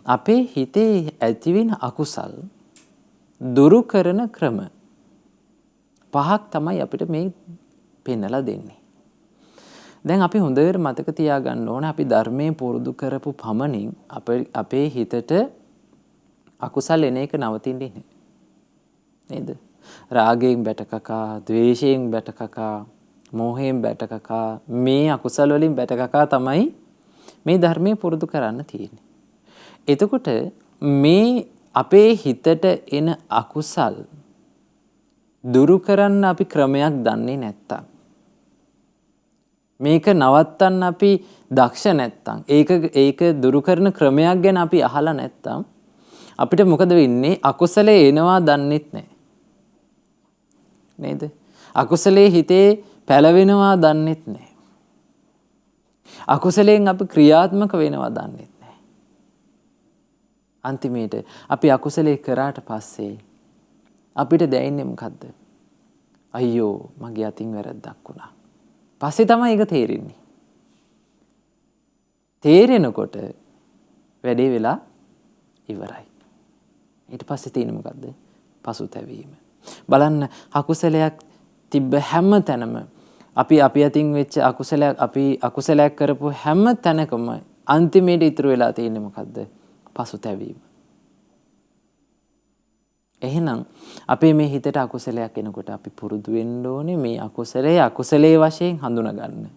අපේ හිතේ ඇතිවෙන අකුසල් දුරු කරන ක්‍රම 5ක් තමයි අපිට මේ පෙන්නලා දෙන්නේ. දැන් අපි හොඳට මතක තියාගන්න ඕනේ අපි ධර්මයේ පුරුදු කරපු පමණින් අපේ හිතට අකුසල් එන එක නවතින්නේ නැහැ. නේද? රාගයෙන් බැටකකා, ද්වේෂයෙන් බැටකකා, මෝහයෙන් බැටකකා, මේ අකුසල වලින් බැටකකා තමයි මේ ධර්මයේ පුරුදු කරන්න තියෙන්නේ. එතකොට මේ අපේ හිතට එන අකුසල් දුරු කරන්න අපි ක්‍රමයක් දන්නේ නැත්තම්, මේක නවත්තන්න අපි දක්ෂ නැත්තම්, ඒක දුරු කරන ක්‍රමයක් ගැන අපි අහලා නැත්තම් අපිට මොකද වෙන්නේ? අකුසලේ එනවා දන්නෙත් නැහැ. නේද? අකුසලේ හිතේ පැලවෙනවා දන්නෙත් නැහැ. අකුසලයෙන් අපි ක්‍රියාත්මක වෙනවා දන්නෙත් නැහැ. අන්තිමේට අපි අකුසලේ කරාට පස්සේ අපිට දැනෙන්නේ මොකද්ද? අයියෝ මගේ අතින් වැරද්දක් වුණා. පස්සේ තමයි ඒක තේරෙන්නේ. තේරෙනකොට වැඩේ වෙලා ඉවරයි. ඊට පස්සේ තියෙන්නේ මොකද්ද? පසුතැවීම. බලන්න අකුසලයක් තිබ්බ හැම තැනම අපි අතින් වෙච්ච අකුසලයක් කරපු හැම තැනකම අන්තිමේට ඉතුරු වෙලා තියෙන්නේ මොකද්ද? පසුතැවීම. එහෙනම් අපේ මේ හිතට අකුසලයක් එනකොට අපි පුරුදු වෙන්න ඕනේ මේ අකුසලයේ වශයෙන් හඳුනා ගන්න.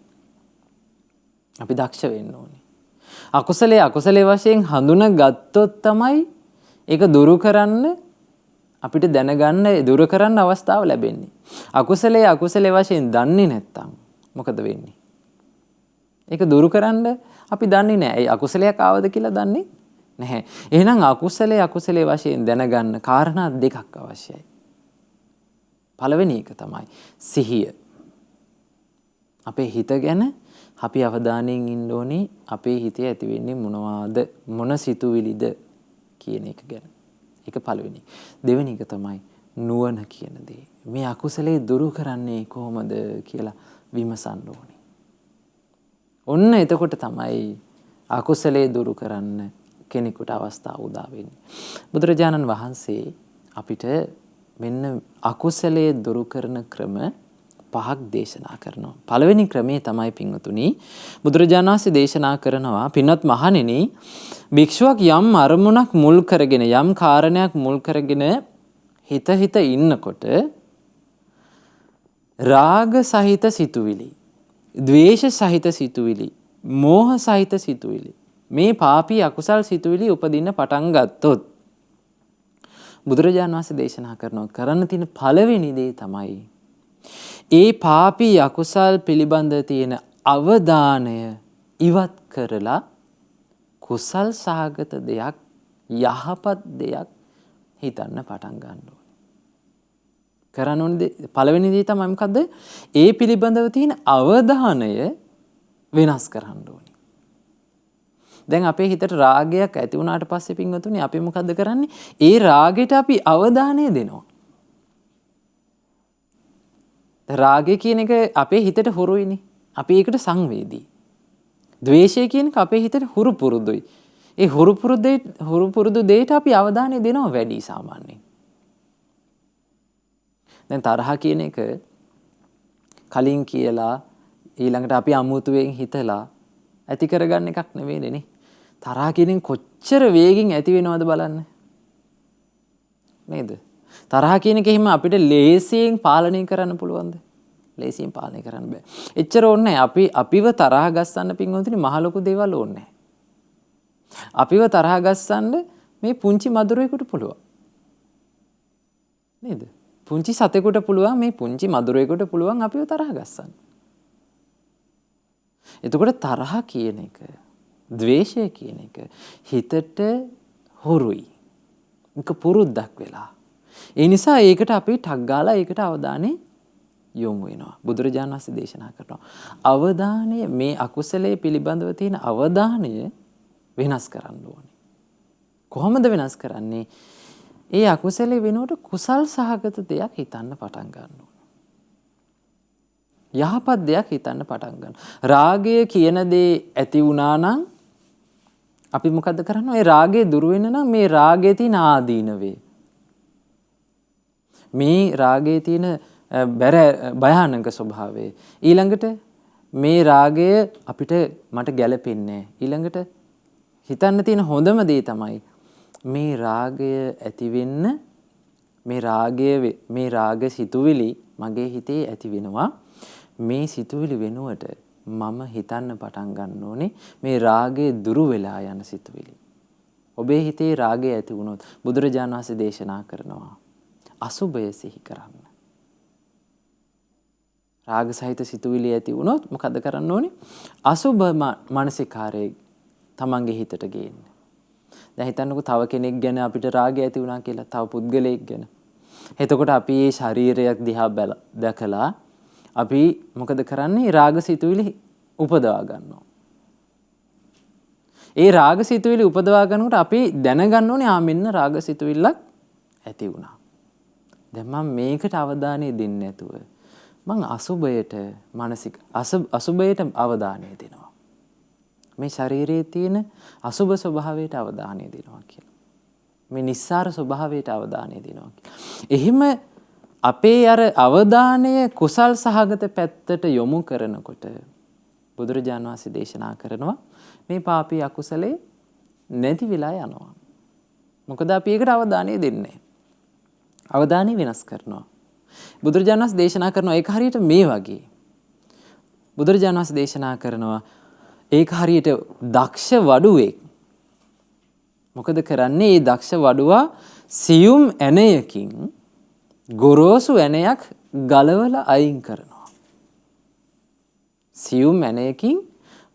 අපි දක්ෂ වෙන්න ඕනේ. අකුසලයේ වශයෙන් හඳුනා ගත්තොත් තමයි ඒක දුරු කරන්න අපිට දැනගන්න දුරු කරන්න අවස්ථාව ලැබෙන්නේ. අකුසලයේ වශයෙන් දන්නේ නැත්තම් මොකද වෙන්නේ? ඒක දුරු කරන්න අපි දන්නේ නැහැ. ඒ අකුසලයක් ආවද කියලා දන්නේ නැහැ. එහෙනම් අකුසලයේ වශයෙන් දැනගන්න කාරණා දෙකක් අවශ්‍යයි. පළවෙනි එක තමයි සිහිය. අපේ හිත ගැන අපි අවධානයෙන් ඉන්න ඕනේ. අපේ හිතේ ඇති වෙන්නේ මොනවාද? මොන සිතුවිලිද කියන එක ගැන. ඒක පළවෙනි. දෙවෙනි එක තමයි නුවණ කියන දේ. මේ අකුසලයේ දුරු කරන්නේ කොහොමද කියලා විමසන්න ඕනේ. ඔන්න එතකොට තමයි අකුසලයේ දුරු කරන්න කෙනෙකුට අවස්ථාව උදා වෙන්නේ. බුදුරජාණන් වහන්සේ අපිට මෙන්න අකුසලයේ දුරු කරන ක්‍රම 5ක් දේශනා කරනවා. පළවෙනි ක්‍රමේ තමයි පින්වතුනි බුදුරජාණන් වහන්සේ දේශනා කරනවා පින්වත් මහණෙනි භික්ෂුවක් යම් අරමුණක් මුල් කරගෙන යම් කාරණයක් මුල් කරගෙන හිත ඉන්නකොට රාග සහිත සිතුවිලි, ද්වේෂ සහිත සිතුවිලි, මෝහ සහිත සිතුවිලි මේ පාපී අකුසල් සිතුවිලි උපදින්න පටන් ගත්තොත් බුදුරජාණන් වහන්සේ දේශනා කරනවා කරන්න තියෙන පළවෙනි දේ තමයි ඒ පාපී අකුසල් පිළිබඳ තියෙන අවධානය ඉවත් කරලා කුසල් සහගත දෙයක් යහපත් දෙයක් හිතන්න පටන් ගන්න ඕනේ. කරන්න ඕනේ පළවෙනි දේ තමයි මොකද්ද? ඒ පිළිබඳව තියෙන අවධානය වෙනස් කරන්න ඕනේ. දැන් අපේ හිතට රාගයක් ඇති වුණාට පස්සේ පින්වතුනි අපි මොකද්ද කරන්නේ? ඒ රාගෙට අපි අවධානය දෙනවා. රාගය කියන එක අපේ හිතට හුරුයිනේ. අපි ඒකට සංවේදී. ද්වේෂය කියන එක අපේ හිතට හුරු පුරුදුයි. ඒ හුරු පුරුදු දෙයට අපි අවධානය දෙනවා වැඩි සාමාන්‍යයෙන්. දැන් තරහ කියන එක කලින් කියලා ඊළඟට අපි අමුතුවෙන් හිතලා ඇති කරගන්න එකක් නෙවෙයිනේ නේ. තරහ කියන කොච්චර වේගින් ඇති වෙනවද බලන්න. නේද? තරහ කියන එක එහෙම අපිට ලේසියෙන් පාලනය කරන්න පුළුවන්ද? ලේසියෙන් පාලනය කරන්න බෑ. එච්චර ඕනේ නැහැ. අපිව තරහ ගස්සන්න පින්වතුනි මහ ලොකු දේවල් ඕනේ නැහැ. අපිව තරහ ගස්සන්න මේ පුංචි මදුරුවෙකුට පුළුවන්. නේද? පුංචි සතෙකුට පුළුවන් මේ පුංචි මදුරුවෙකුට පුළුවන් අපිව තරහ ගස්සන්න. එතකොට තරහ කියන එක, ද්වේෂය කියන එක හිතට හුරුයි. ඒක පුරුද්දක් වෙලා. ඒ නිසා ඒකට අපි ටක් ගාලා ඒකට අවධානය යොමු වෙනවා. බුදුරජාණන් වහන්සේ දේශනා කරනවා. අවධානය මේ අකුසලයේ පිළිබඳව තියෙන අවධානය වෙනස් කරන්න ඕනේ. කොහොමද වෙනස් කරන්නේ? ඒ අකුසලයේ වෙනුවට කුසල් සහගත දෙයක් හිතන්න පටන් ගන්න ඕනේ. යහපත් දෙයක් හිතන්න පටන් ගන්න. රාගය කියන දේ ඇති වුණා නම් අපි මොකද්ද කරන්නේ? ඒ රාගය දුරු වෙන්න නම් මේ රාගයේ තියෙන ආදීනවේ මේ රාගයේ තියෙන භයානක ස්වභාවය ඊළඟට මේ රාගය අපිට මට ගැළපෙන්නේ ඊළඟට හිතන්න තියෙන හොඳම දේ තමයි මේ රාගය ඇති වෙන්න මේ රාග සිතුවිලි මගේ හිතේ ඇති වෙනවා මේ සිතුවිලි වෙනුවට මම හිතන්න පටන් ගන්න ඕනේ මේ රාගය දුරු වෙලා යන සිතුවිලි. ඔබේ හිතේ රාගය ඇති වුණොත් බුදුරජාණන් වහන්සේ දේශනා කරනවා අසුභය සිහි කරන්න. රාග සහිත සිතුවිලි ඇති වුණොත් මොකද කරන්න ඕනේ? අසුභ මානසිකාරයේ තමන්ගේ හිතට ගේන්න. දැන් හිතන්නකෝ තව කෙනෙක් ගැන අපිට රාගය ඇති වුණා කියලා, තව පුද්ගලයෙක් ගැන. එතකොට අපි මේ ශරීරයක් දිහා දැකලා අපි මොකද කරන්නේ? රාග සිතුවිලි උපදවා ගන්නවා. ඒ රාග සිතුවිලි උපදවා ගන්නකොට අපි දැනගන්න ඕනේ මෙන්න රාග සිතුවිල්ලක් ඇති වුණා. දැන් මම මේකට අවධානය දෙන්නේ නැතුව මං අසුභයට අවධානය දෙනවා. මේ ශරීරයේ තියෙන අසුභ ස්වභාවයට අවධානය දෙනවා කියලා. මේ නිස්සාර ස්වභාවයට අවධානය දෙනවා කියලා. එහෙම අපේ අර අවධානය කුසල් සහගත පැත්තට යොමු කරනකොට බුදුරජාණන් වහන්සේ දේශනා කරනවා මේ පාපී අකුසලේ නැති වෙලා යනවා. මොකද අපි ඒකට අවධානය දෙන්නේ. අවධානය වෙනස් කරනවා. බුදුරජාණන් වහන්සේ දේශනා කරනවා ඒක හරියට මේ වගේ. බුදුරජාණන් වහන්සේ දේශනා කරනවා ඒක හරියට දක්ෂ වඩුවෙක්. මොකද කරන්නේ මේ දක්ෂ වඩුවා සියුම් ඇණයකින් ගොරෝසු ඇණයක් ගලවලා අයින් කරනවා. සියුම් ඇණයකින්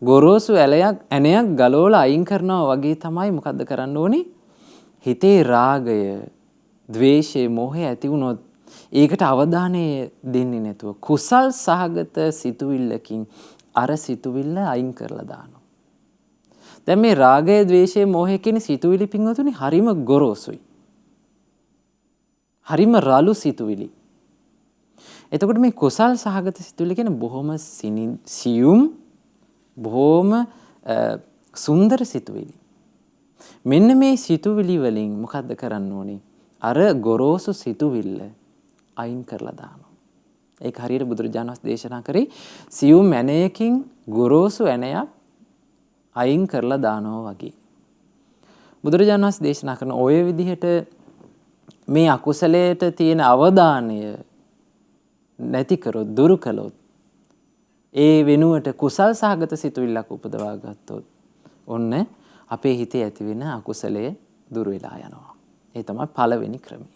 ගොරෝසු ඇණයක් ගලවලා අයින් කරනවා වගේ තමයි මොකද්ද කරන්න ඕනේ? හිතේ රාගය, ද්වේෂය, මෝහය ඇති වුණොත් ඒකට අවධානය දෙන්නේ නැතුව කුසල් සහගත සිතුවිල්ලකින් අර සිතුවිල්ල අයින් කරලා දානවා. දැන් මේ රාගය, ද්වේෂය, මෝහය කියන සිතුවිලි පින්වතුනි හරිම ගොරෝසුයි. හරිම රළු සිතුවිලි. එතකොට මේ කුසල් සහගත සිතුවිලි කියන බොහොම සියුම්, බොහොම සුන්දර සිතුවිලි. මෙන්න මේ සිතුවිලි වලින් මොකද්ද කරන්න ඕනේ? අර ගොරෝසු සිතුවිල්ල අයින් කරලා දානවා. ඒක හරියට බුදුරජාණන් වහන්සේ දේශනා කරේ සියුම් ඇණයකින් ගොරෝසු ඇණයක් අයින් කරලා දානවා වගේ. බුදුරජාණන් වහන්සේ දේශනා කරන ඔය විදිහට මේ අකුසලයට තියෙන අවධානය නැති කරොත්, දුරු කළොත්, ඒ වෙනුවට කුසල් සහගත සිතුවිල්ලක් උපදවා ගත්තොත් ඔන්න අපේ හිතේ ඇති වෙන අකුසලය දුරු වෙලා යනවා. ඒ තමයි පළවෙනි ක්‍රමය.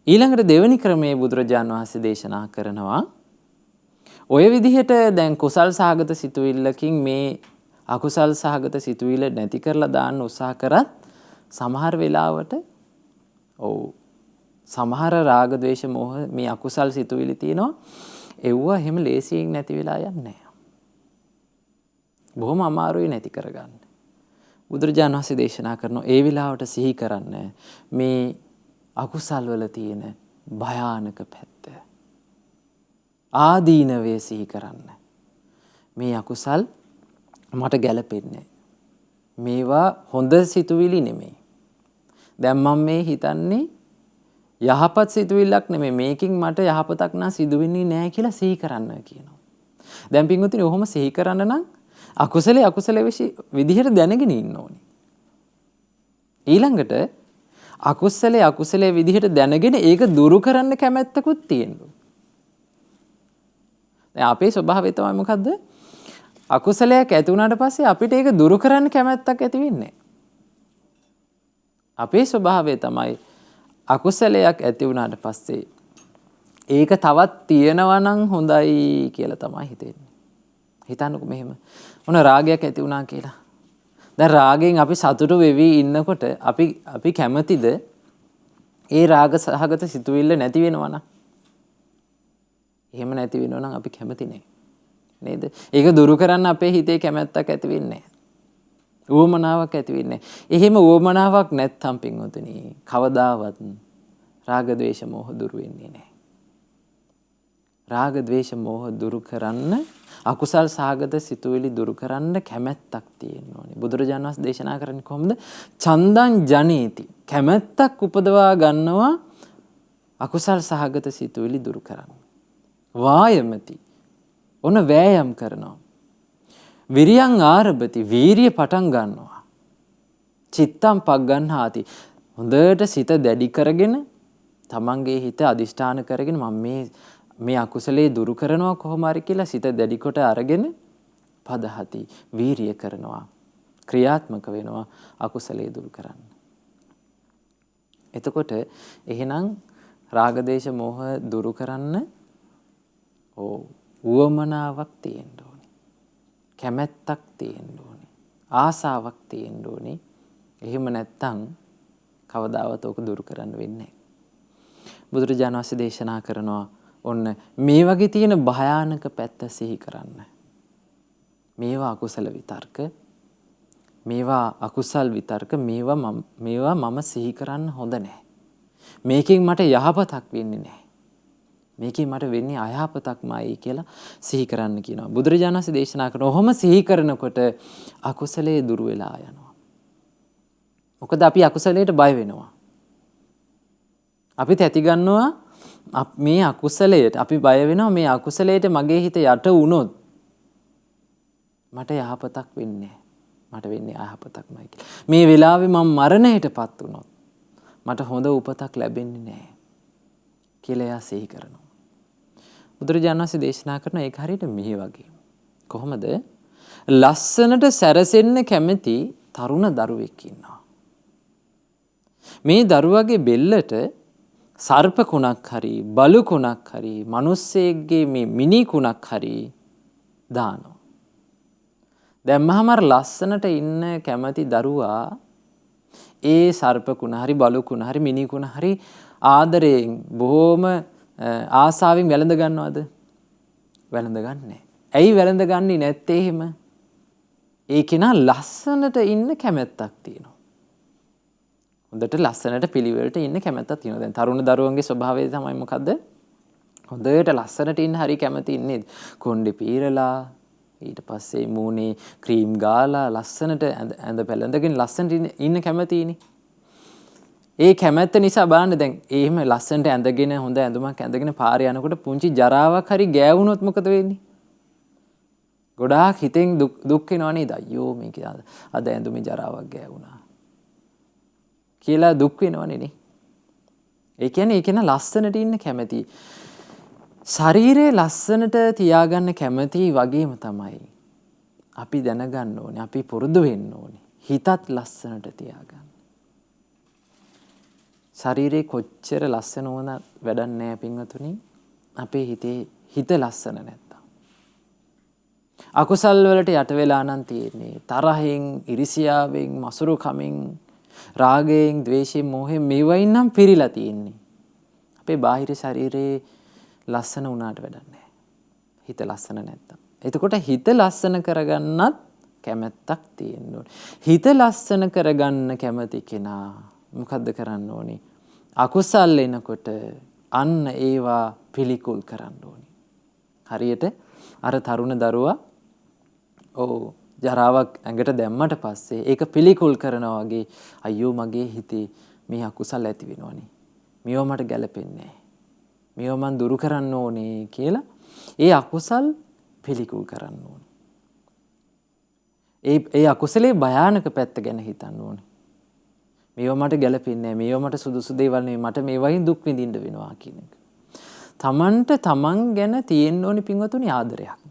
ඊළඟට දෙවෙනි ක්‍රමයේ බුදුරජාණන් වහන්සේ දේශනා කරනවා ඔය විදිහට දැන් කුසල් සහගත සිතුවිල්ලකින් මේ අකුසල් සහගත සිතුවිල්ල නැති කරලා දාන්න උත්සාහ කරත් සමහර වෙලාවට සමහර රාග, ද්වේෂ, මෝහ මේ අකුසල් සිතුවිලි තියෙනවා. ඒව එහෙම ලේසියෙන් නැති වෙලා යන්නේ නැහැ. බොහොම අමාරුයි නැති කරගන්න. බුදුරජාණන් වහන්සේ දේශනා කරනවා ඒ වෙලාවට සිහි කරන්න මේ අකුසල් වල තියෙන භයානක පැත්ත. ආදීනවේ සිහි කරන්න. මේ අකුසල් මට ගැලපෙන්නේ. මේවා හොඳ සිතුවිලි නෙමෙයි. දැන් මම මේ හිතන්නේ යහපත් සිතුවිල්ලක් නෙමෙයි. මේකෙන් මට යහපතක් නා සිදු වෙන්නේ නැහැ කියලා සිහි කරන්න කියනවා. දැන් පින්වතුනි ඔහොම සිහි කරන්න නම් අකුසල විදිහට දැනගෙන ඉන්න ඕනේ. ඊළඟට අකුසලයේ විදිහට දැනගෙන ඒක දුරු කරන්න කැමැත්තකුත් තියෙනවා. දැන් අපේ ස්වභාවය තමයි මොකද්ද? අකුසලයක් ඇති වුණාට පස්සේ අපිට ඒක දුරු කරන්න කැමැත්තක් ඇති වෙන්නේ. අපේ ස්වභාවය තමයි අකුසලයක් ඇති වුණාට පස්සේ ඒක තවත් තියෙනවා නම් හොඳයි කියලා තමයි හිතෙන්නේ. හිතන්නකෝ මෙහෙම. මොන රාගයක් ඇති වුණා කියලා. දැන් රාගයෙන් අපි සතුටු වෙවි ඉන්නකොට අපි කැමතිද ඒ රාග සහගත සිතුවිල්ල නැති වෙනවා නම්? එහෙම නැති වෙනවා නම් අපි කැමති නෑ. නේද? ඒක දුරු කරන්න අපේ හිතේ කැමැත්තක් ඇති වෙන්නේ නෑ. උවමනාවක් ඇති වෙන්නේ නෑ. එහෙම උවමනාවක් නැත්තම් පින්වතුනි කවදාවත් රාග, ද්වේෂ, මෝහ දුරු වෙන්නේ නෑ. රාග, ද්වේෂ, මෝහ දුරු කරන්න අකුසල් සහගත සිතුවිලි දුරු කරන්න කැමැත්තක් තියෙන්න ඕනේ. බුදුරජාණන් වහන්සේ දේශනා කරන්නේ කොහොමද? චන්දං ජනේති. කැමැත්තක් උපදවා ගන්නවා අකුසල් සහගත සිතුවිලි දුරු කරන්න. වායමති. ඔන්න වෑයම් කරනවා. විරියං ආරභති. වීරිය පටන් ගන්නවා. චිත්තං පග්ගණ්හාති. හොඳට සිත දැඩි කරගෙන තමන්ගේ හිත අදිෂ්ඨාන කරගෙන මම මේ අකුසලයේ දුරු කරනවා කොහොම හරි කියලා සිත දැඩි කොට අරගෙන පදහති වීරිය කරනවා ක්‍රියාත්මක වෙනවා අකුසලයේ දුරු කරන්න. එතකොට එහෙනම් රාග, දේශ, මෝහ දුරු කරන්න උවමනාවක් තියෙන්න ඕනේ. කැමැත්තක් තියෙන්න ඕනේ. ආසාවක් තියෙන්න ඕනේ. එහෙම නැත්තම් කවදාවත් ඕක දුරු කරන්න වෙන්නේ නැහැ. බුදුරජාණන් වහන්සේ දේශනා කරනවා ඔන්න මේ වගේ තියෙන භයානක පැත්ත සිහි කරන්න. මේවා අකුසල විතර්ක, මේවා අකුසල් විතර්ක, මේවා මම සිහි කරන්න හොඳ නැහැ. මේකෙන් මට යහපතක් වෙන්නේ නැහැ. මේකෙන් මට වෙන්නේ අයහපතක්මයි කියලා සිහි කරන්න කියනවා. බුදුරජාණන් වහන්සේ දේශනා කරන ඔහොම සිහි කරනකොට අකුසලයේ දුර වෙලා යනවා. මොකද අපි අකුසලයට බය වෙනවා. අපි තැති ගන්නවා මේ අකුසලයට අපි බය වෙනවා මේ අකුසලයට මගේ හිත යට වුණොත් මට යහපතක් වෙන්නේ මට වෙන්නේ අයහපතක්මයි කියලා. මේ වෙලාවේ මම මරණයටපත් වුණොත් මට හොඳ උපතක් ලැබෙන්නේ නැහැ කියලා එයා සිහි කරනවා. බුදුරජාණන් වහන්සේ දේශනා කරන ඒක හරියට මෙහි වගේ. කොහොමද? ලස්සනට සැරසෙන්න කැමති තරුණ දරුවෙක් ඉන්නවා. මේ දරුවගේ බෙල්ලට සර්ප කුණක් හරි බලු කුණක් හරි මිනිස්සෙක්ගේ මේ මිනි කුණක් හරි දානවා. දැම්මහම ලස්සනට ඉන්න කැමති දරුවා ඒ සර්ප කුණ හරි බලු කුණ හරි මිනි කුණ හරි ආදරයෙන් බොහොම ආසාවෙන් වැළඳ ගන්නවද? වැළඳ ගන්නෑ. ඇයි වැළඳ ගන්නේ නැත්තේ එහෙම? ඒ කෙනා ලස්සනට ඉන්න කැමැත්තක් තියෙනවා. හොඳට ලස්සනට පිළිවෙලට ඉන්න කැමැත්තක් තියෙනවා. දැන් තරුණ දරුවන්ගේ ස්වභාවය තමයි මොකද්ද? හොඳට ලස්සනට ඉන්න හරි කැමති ඉන්නේ. කොණ්ඩේ පීරලා ඊට පස්සේ මූණේ ක්‍රීම් ගාලා ලස්සනට ඇඳ පැළඳගෙන ලස්සනට ඉන්න කැමතිනේ. ඒ කැමැත්ත නිසා බලන්න දැන් එහෙම ලස්සනට ඇඳගෙන හොඳ ඇඳුමක් ඇඳගෙන පාරේ යනකොට පුංචි ජරාවක් හරි ගෑවුනොත් මොකද වෙන්නේ? ගොඩාක් හිතෙන් දුක් වෙනවා නේද? අයියෝ මේක අද ඇඳුමේ ජරාවක් ගෑවුනා කියලා දුක් වෙනවනේ නේ. ඒ කියන්නේ ඒක න ලස්සනට ඉන්න කැමති. ශරීරය ලස්සනට තියාගන්න කැමති වගේම තමයි අපි දැනගන්න ඕනේ, අපි පුරුදු වෙන්න ඕනේ. හිතත් ලස්සනට තියාගන්න. ශරීරේ කොච්චර ලස්සන වුණත් වැඩක් නැහැ පින්වතුනි. අපේ හිතේ හිත ලස්සන නැත්තම්. අකුසල් වලට යට වෙලා නම් තියෙන්නේ තරහෙන්, ඉරිසියාවෙන්, මසුරුකමින්, රාගයෙන්, ද්වේෂයෙන්, මෝහයෙන් මේවයින් නම් පිරීලා තියෙන්නේ. අපේ බාහිර ශරීරේ ලස්සන වුණාට වැඩක් නැහැ. හිත ලස්සන නැත්තම්. එතකොට හිත ලස්සන කරගන්නත් කැමැත්තක් තියෙන්න ඕනේ. හිත ලස්සන කරගන්න කැමති කෙනා මොකද්ද කරන්න ඕනේ? අකුසල් එනකොට අන්න ඒවා පිළිකුල් කරන්න ඕනේ. හරියට අර තරුණ දරුවා ජරාවක් ඇඟට දැම්මට පස්සේ ඒක පිළිකුල් කරනවා වගේ අයියෝ මගේ හිතේ මේ අකුසල් ඇති වෙනවනේ. මේව මට ගැලපෙන්නේ නැහැ. මේව මන් දුරු කරන්න ඕනේ කියලා ඒ අකුසල් පිළිකුල් කරන්න ඕනේ. ඒ අකුසලේ භයානක පැත්ත ගැන හිතන්න ඕනේ. මේව මට ගැලපෙන්නේ නැහැ. මේව මට සුදුසු දේවල් නෙවෙයි. මට මේවයින් දුක් විඳින්න වෙනවා කියන එක. තමන්ට තමන් ගැන තියෙන්න ඕනේ පින්වතුනි ආදරයක්.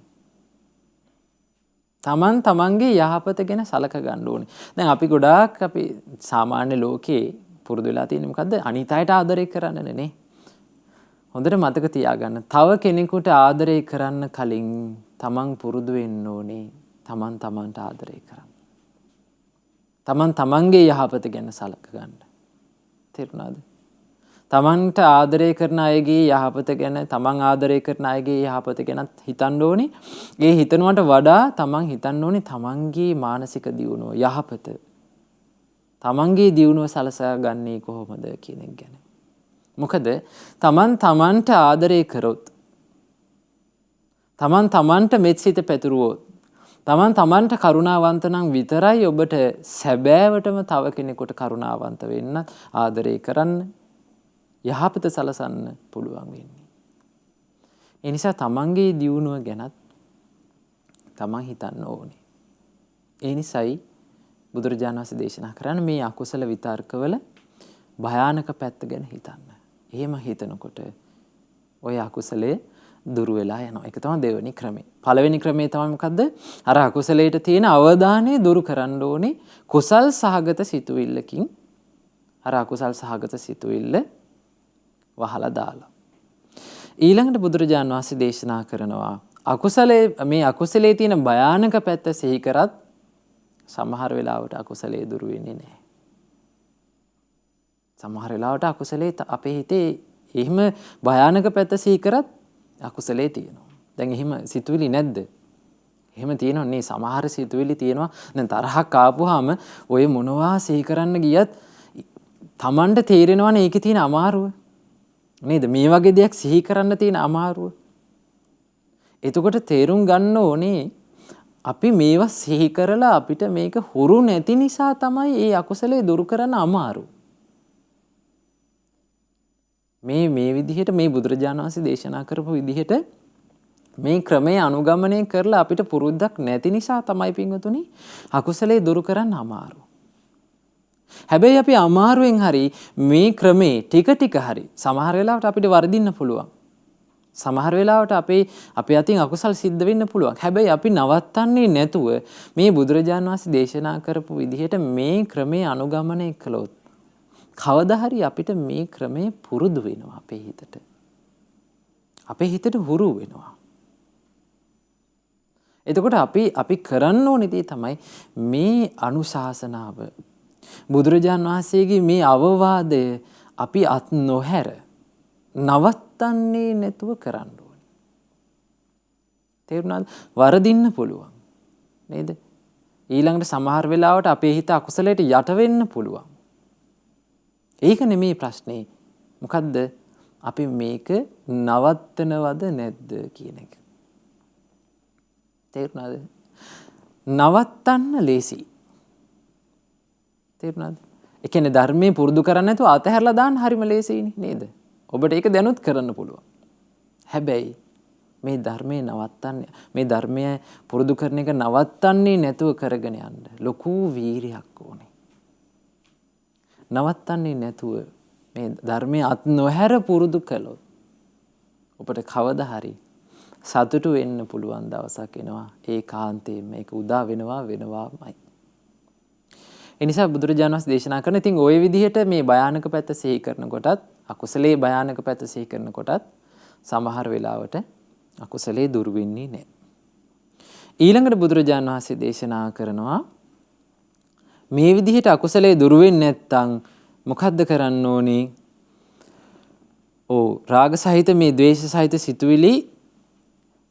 තමන් තමන්ගේ යහපත ගැන සලක ගන්න ඕනේ. දැන් අපි ගොඩාක් අපි සාමාන්‍ය ලෝකේ පුරුදු වෙලා තියෙන්නේ මොකද්ද? අනිත් අයට ආදරය කරන්නනේ නේ. හොඳට මතක තියාගන්න. තව කෙනෙකුට ආදරය කරන්න කලින් තමන් පුරුදු වෙන්න ඕනේ තමන් තමන්ට ආදරය කරන්න. තමන් තමන්ගේ යහපත ගැන සලක ගන්න. තේරුණාද? තමන්ට ආදරය කරන අයගේ යහපත ගැන, තමන් ආදරය කරන අයගේ යහපත ගැනත් හිතන්න ඕනේ. ඒ හිතනවට වඩා තමන් හිතන්න ඕනේ තමන්ගේ මානසික දියුණුව, යහපත. තමන්ගේ දියුණුව සලසා ගන්නේ කොහොමද කියන එක ගැන. මොකද තමන් තමන්ට ආදරය කරොත්, තමන් තමන්ට මෙත් සිත පැතුරුවොත්, තමන් තමන්ට කරුණාවන්ත නම් විතරයි ඔබට සැබෑවටම තව කෙනෙකුට කරුණාවන්ත වෙන්න, ආදරය කරන්න, යහපත සලසන්න පුළුවන් වෙන්නේ. ඒ නිසා තමන්ගේ දියුණුව ගැනත් තමන් හිතන්න ඕනේ. ඒ නිසායි බුදුරජාණන් වහන්සේ දේශනා කරන්නේ මේ අකුසල විතර්කවල භයානක පැත්ත ගැන හිතන්න. එහෙම හිතනකොට ඔය අකුසලයේ දුරු වෙලා යනවා. ඒක තමයි දෙවෙනි ක්‍රමය. පළවෙනි ක්‍රමය තමයි මොකද්ද? අර අකුසලයට තියෙන අවධානය දුරු කරන්න ඕනේ කුසල් සහගත සිතුවිල්ලකින්. අර අකුසල් සහගත සිතුවිල්ල වහලා දාලා. ඊළඟට බුදුරජාණන් වහන්සේ දේශනා කරනවා මේ අකුසලයේ තියෙන භයානක පැත්ත සිහි කරත් සමහර වෙලාවට අකුසලයේ දුරු වෙන්නේ නැහැ. සමහර වෙලාවට අකුසලයේ අපේ හිතේ එහෙම භයානක පැත්ත සිහි කරත් අකුසලයේ තියෙනවා. දැන් එහෙම සිතුවිලි නැද්ද? එහෙම තියෙනවා නේ. සමහර සිතුවිලි තියෙනවා. දැන් තරහක් ආපුවාම ඔය මොනවා සිහි කරන්න ගියත් Tamanට තේරෙනවනේ ඒකේ තියෙන අමාරුව. නේද? මේ වගේ දෙයක් සිහි කරන්න තියෙන අමාරුව. එතකොට තේරුම් ගන්න ඕනේ අපි මේවා සිහි කරලා අපිට මේක හුරු නැති නිසා තමයි මේ අකුසලයේ දුරු කරන්න අමාරු. මේ විදිහට මේ බුදුරජාණන් වහන්සේ දේශනා කරපු විදිහට මේ ක්‍රමයේ අනුගමනය කරලා අපිට පුරුද්දක් නැති නිසා තමයි පින්වතුනි අකුසලයේ දුරු කරන්න අමාරු. හැබැයි අපි අමාරුවෙන් හරි මේ ක්‍රමේ ටික ටික හරි සමහර වෙලාවට අපිට වර්ධින්න පුළුවන්. සමහර වෙලාවට අපේ අතින් අකුසල් සිද්ධ වෙන්න පුළුවන්. හැබැයි අපි නවත්තන්නේ නැතුව මේ බුදුරජාණන් වහන්සේ දේශනා කරපු විදිහට මේ ක්‍රමයේ අනුගමනය කළොත් කවදා හරි අපිට මේ ක්‍රමේ පුරුදු වෙනවා අපේ හිතට. අපේ හිතට හුරු වෙනවා. එතකොට අපි කරන්න ඕනේ දේ තමයි මේ අනුශාසනාව බුදුරජාණන් වහන්සේගේ මේ අවවාදය අපි අත් නොහැර නවත්තන්නේ නැතුව කරන්න ඕනේ. තේරුණාද? වරදින්න පුළුවන්. නේද? ඊළඟට සමහර වෙලාවට අපේ හිත අකුසලයට යට වෙන්න පුළුවන්. ඒක නෙමෙයි ප්‍රශ්නේ. මොකද්ද? අපි මේක නවත්තනවද නැද්ද කියන එක. තේරුණාද? නවත්තන්න ලේසි. තේරුණාද? ඒ කියන්නේ ධර්මයේ පුරුදු කරන්නේ නැතුව අතහැරලා දාන්න හරිම ලේසියිනේ නේද? ඔබට ඒක දැනුත් කරන්න පුළුවන්. හැබැයි මේ ධර්මයේ නවත්තන්නේ මේ ධර්මය පුරුදු කරන එක නවත්තන්නේ නැතුව කරගෙන යන්න ලොකු වීරියක් ඕනේ. නවත්තන්නේ නැතුව මේ ධර්මයේ අත් නොහැර පුරුදු කළොත් ඔබට කවදා හරි සතුටු වෙන්න පුළුවන් දවසක් එනවා. ඒකාන්තයෙන් මේක උදා වෙනවාමයි. ඒ නිසා බුදුරජාණන් වහන්සේ දේශනා කරන ඉතින් ওই විදිහට මේ භයානක පැත්ත සිහි කරනකොටත් අකුසලයේ භයානක පැත්ත සිහි කරනකොටත් සමහර වෙලාවට අකුසලයේ දුරු වෙන්නේ නැහැ. ඊළඟට බුදුරජාණන් වහන්සේ දේශනා කරනවා මේ විදිහට අකුසලයේ දුරු වෙන්නේ නැත්නම් මොකද්ද කරන්න ඕනේ? රාග සහිත මේ ද්වේෂ සහිත සිතුවිලි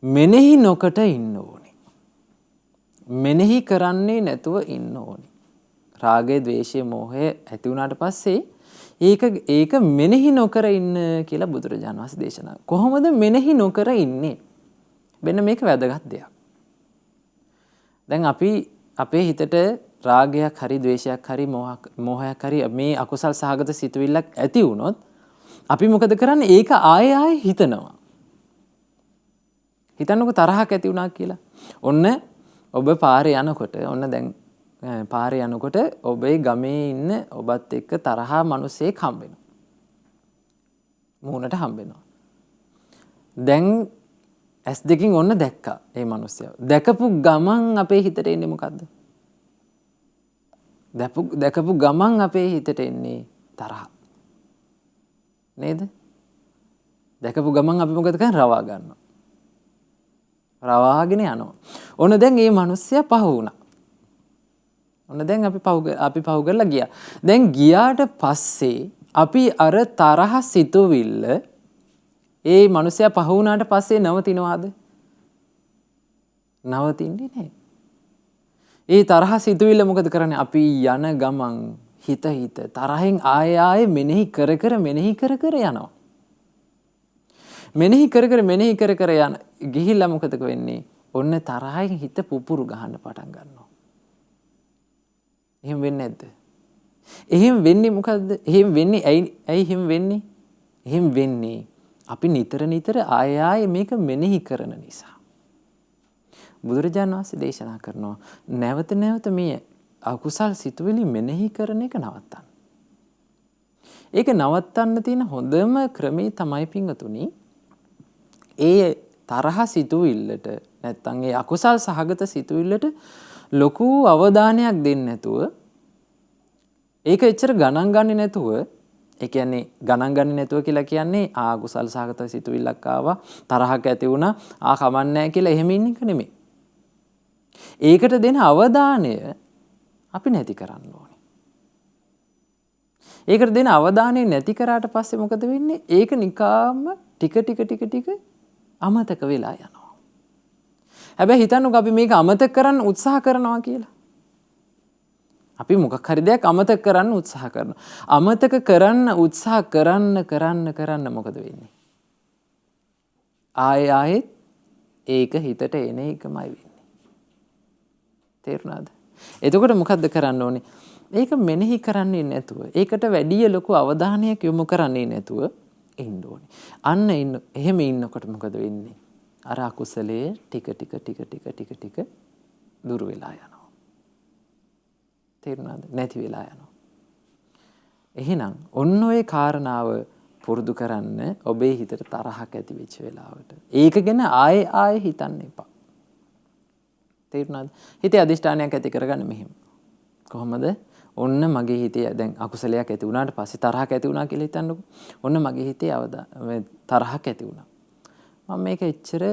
මෙනෙහි නොකොට ඉන්න ඕනේ. මෙනෙහි කරන්නේ නැතුව ඉන්න ඕනේ. රාගය, ද්වේෂය, මෝහය ඇති වුණාට පස්සේ ඒක මෙනෙහි නොකර ඉන්න කියලා බුදුරජාණන් වහන්සේ දේශනා. කොහොමද මෙනෙහි නොකර ඉන්නේ? මෙන්න මේක වැදගත් දෙයක්. දැන් අපි අපේ හිතට රාගයක් හරි ද්වේෂයක් හරි මෝහයක් හරි මේ අකුසල් සහගත සිතුවිල්ලක් ඇති වුණොත් අපි මොකද කරන්නේ? ඒක ආයෙ හිතනවා. හිතන්නකො තරහක් ඇති වුණා කියලා. ඔන්න ඔබ පාරේ යනකොට ඔබේ ගමේ ඉන්න ඔබත් එක්ක තරහා මිනිසෙක් හම්බ වෙනවා. මූණට හම්බ වෙනවා. දැන් ඇස් දෙකින් ඔන්න දැක්කා මේ මිනිස්සයා. දැකපු ගමන් අපේ හිතට එන්නේ මොකද්ද? දැකපු ගමන් අපේ හිතට එන්නේ තරහ. නේද? දැකපු ගමන් අපි මොකද කරන්නේ? රවා ගන්නවා. රවාගෙන යනවා. ඔන්න දැන් මේ මිනිස්සයා පහ වුණා. ඔන්න දැන් අපි පහු කරලා ගියා. දැන් ගියාට පස්සේ අපි අර තරහ සිතුවිල්ල ඒ මිනිසයා පහ වුණාට පස්සේ නවතිනවද? නවතින්නේ නැහැ. ඒ තරහ සිතුවිල්ල මොකද කරන්නේ? අපි යන ගමන් හිත තරහෙන් ආයෙ මෙනෙහි කර යනවා. මෙනෙහි කර යන ගිහිල්ලා මොකද වෙන්නේ? ඔන්න තරහෙන් හිත පුපුරු ගහන්න පටන් ගන්නවා. එහෙම වෙන්නේ නැද්ද? එහෙම වෙන්නේ මොකද්ද? එහෙම වෙන්නේ ඇයි එහෙම වෙන්නේ? එහෙම වෙන්නේ අපි නිතර ආයෙ මේක මෙනෙහි කරන නිසා. බුදුරජාණන් වහන්සේ දේශනා කරනවා නැවත මේ අකුසල් සිතුවිලි මෙනෙහි කරන එක නවත්තන්න. ඒක නවත්තන්න තියෙන හොඳම ක්‍රමේ තමයි පින්වතුනි ඒ තරහ සිතුවිල්ලට නැත්තම් ඒ අකුසල් සහගත සිතුවිල්ලට ලොකු අවධානයක් දෙන්නේ නැතුව ඒක එච්චර ගණන් ගන්නේ නැතුව ඒ කියන්නේ ගණන් ගන්නේ නැතුව කියලා කියන්නේ අකුසල් සහගත සිතුවිල්ලක් ආවා තරහක් ඇති වුණා කමන්නේ නැහැ කියලා එහෙම ඉන්න එක නෙමෙයි. ඒකට දෙන අවධානය අපි නැති කරන්න ඕනේ. ඒකට දෙන අවධානය නැති කරාට පස්සේ මොකද වෙන්නේ? ඒක නිකාම්ම ටික අමතක වෙලා යනවා. හැබැයි හිතන්නකෝ අපි මේක අමතක කරන්න උත්සාහ කරනවා කියලා. අපි මොකක් හරි දෙයක් අමතක කරන්න උත්සාහ කරනවා. අමතක කරන්න උත්සාහ කරන්න මොකද වෙන්නේ? ආයෙත් ඒක හිතට එන එකමයි වෙන්නේ. තේරුණාද? එතකොට මොකද්ද කරන්න ඕනේ? ඒක මෙනෙහි කරන්නේ නැතුව, ඒකට වැඩි ලොකු අවධානයක් යොමු කරන්නේ නැතුව ඉන්න ඕනේ. අන්න එහෙම ඉන්නකොට මොකද වෙන්නේ? අර අකුසලයේ ටික දුර වෙලා යනවා. තේරුණාද? නැති වෙලා යනවා. එහෙනම් ඔන්න ඔය කාරණාව පුරුදු කරන්න ඔබේ හිතට තරහක් ඇති වෙච්ච වෙලාවට. ඒක ගැන ආයේ හිතන්න එපා. තේරුණාද? හිතේ අදිෂ්ඨානයක් ඇති කරගන්න මෙහෙම. කොහොමද? ඔන්න මගේ හිතේ දැන් අකුසලයක් ඇති වුණාට පස්සේ තරහක් ඇති වුණා කියලා හිතන්නකෝ. ඔන්න මගේ හිතේ තරහක් ඇති වුණා. මම මේක එච්චර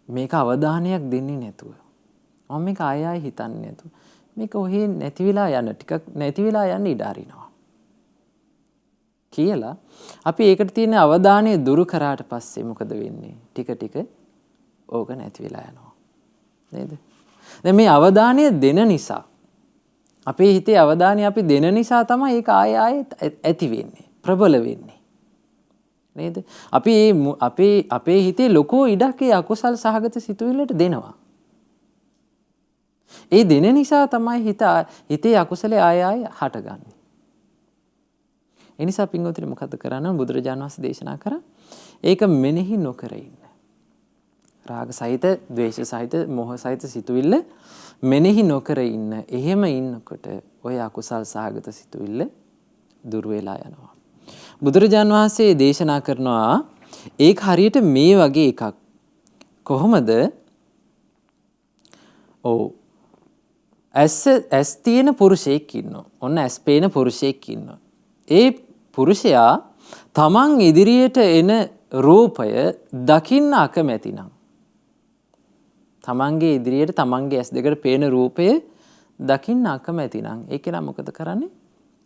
මේක අවධානයක් දෙන්නේ නැතුව. මම මේක ආයෙ හිතන්නේ නැතුව. මේක ඔහේ නැති වෙලා යන ටිකක් නැති වෙලා යන්න ඉඩ අරිනවා. කියලා අපි ඒකට තියෙන අවධානය දුරු කරාට පස්සේ මොකද වෙන්නේ? ටික ඕක නැති වෙලා යනවා. නේද? දැන් මේ අවධානය දෙන නිසා අපේ හිතේ අවධානය අපි දෙන නිසා තමයි ඒක ආයෙත් ඇති වෙන්නේ, ප්‍රබල වෙන්නේ. නේද? අපේ හිතේ ලොකෝ ඉඩක් ඒ අකුසල් සහගත සිතුවිල්ලට දෙනවා. ඒ දෙන නිසා තමයි හිතේ අකුසලේ ආයෙ හටගන්නේ. ඒ නිසා පින්වතුනි මොකද කරන්න බුදුරජාණන් වහන්සේ දේශනා කරා? ඒක මෙනෙහි නොකර ඉන්න. රාග සහිත, ද්වේෂ සහිත, මෝහ සහිත සිතුවිල්ල මෙනෙහි නොකර ඉන්න. එහෙම ඉන්නකොට ඔය අකුසල් සහගත සිතුවිල්ල දුර වෙලා යනවා. බුදුරජාණන් වහන්සේ දේශනා කරනවා ඒක හරියට මේ වගේ එකක්. කොහොමද? ඇස් තියෙන පුරුෂයෙක් ඉන්නවා. ඔන්න ඇස් පේන පුරුෂයෙක් ඉන්නවා. ඒ පුරුෂයා තමන් ඉදිරියට එන රූපය දකින්න අකමැති නම්, තමන්ගේ ඉදිරියට තමන්ගේ ඇස් දෙකට පේන රූපය දකින්න අකමැති නම් ඒ කෙනා මොකද කරන්නේ?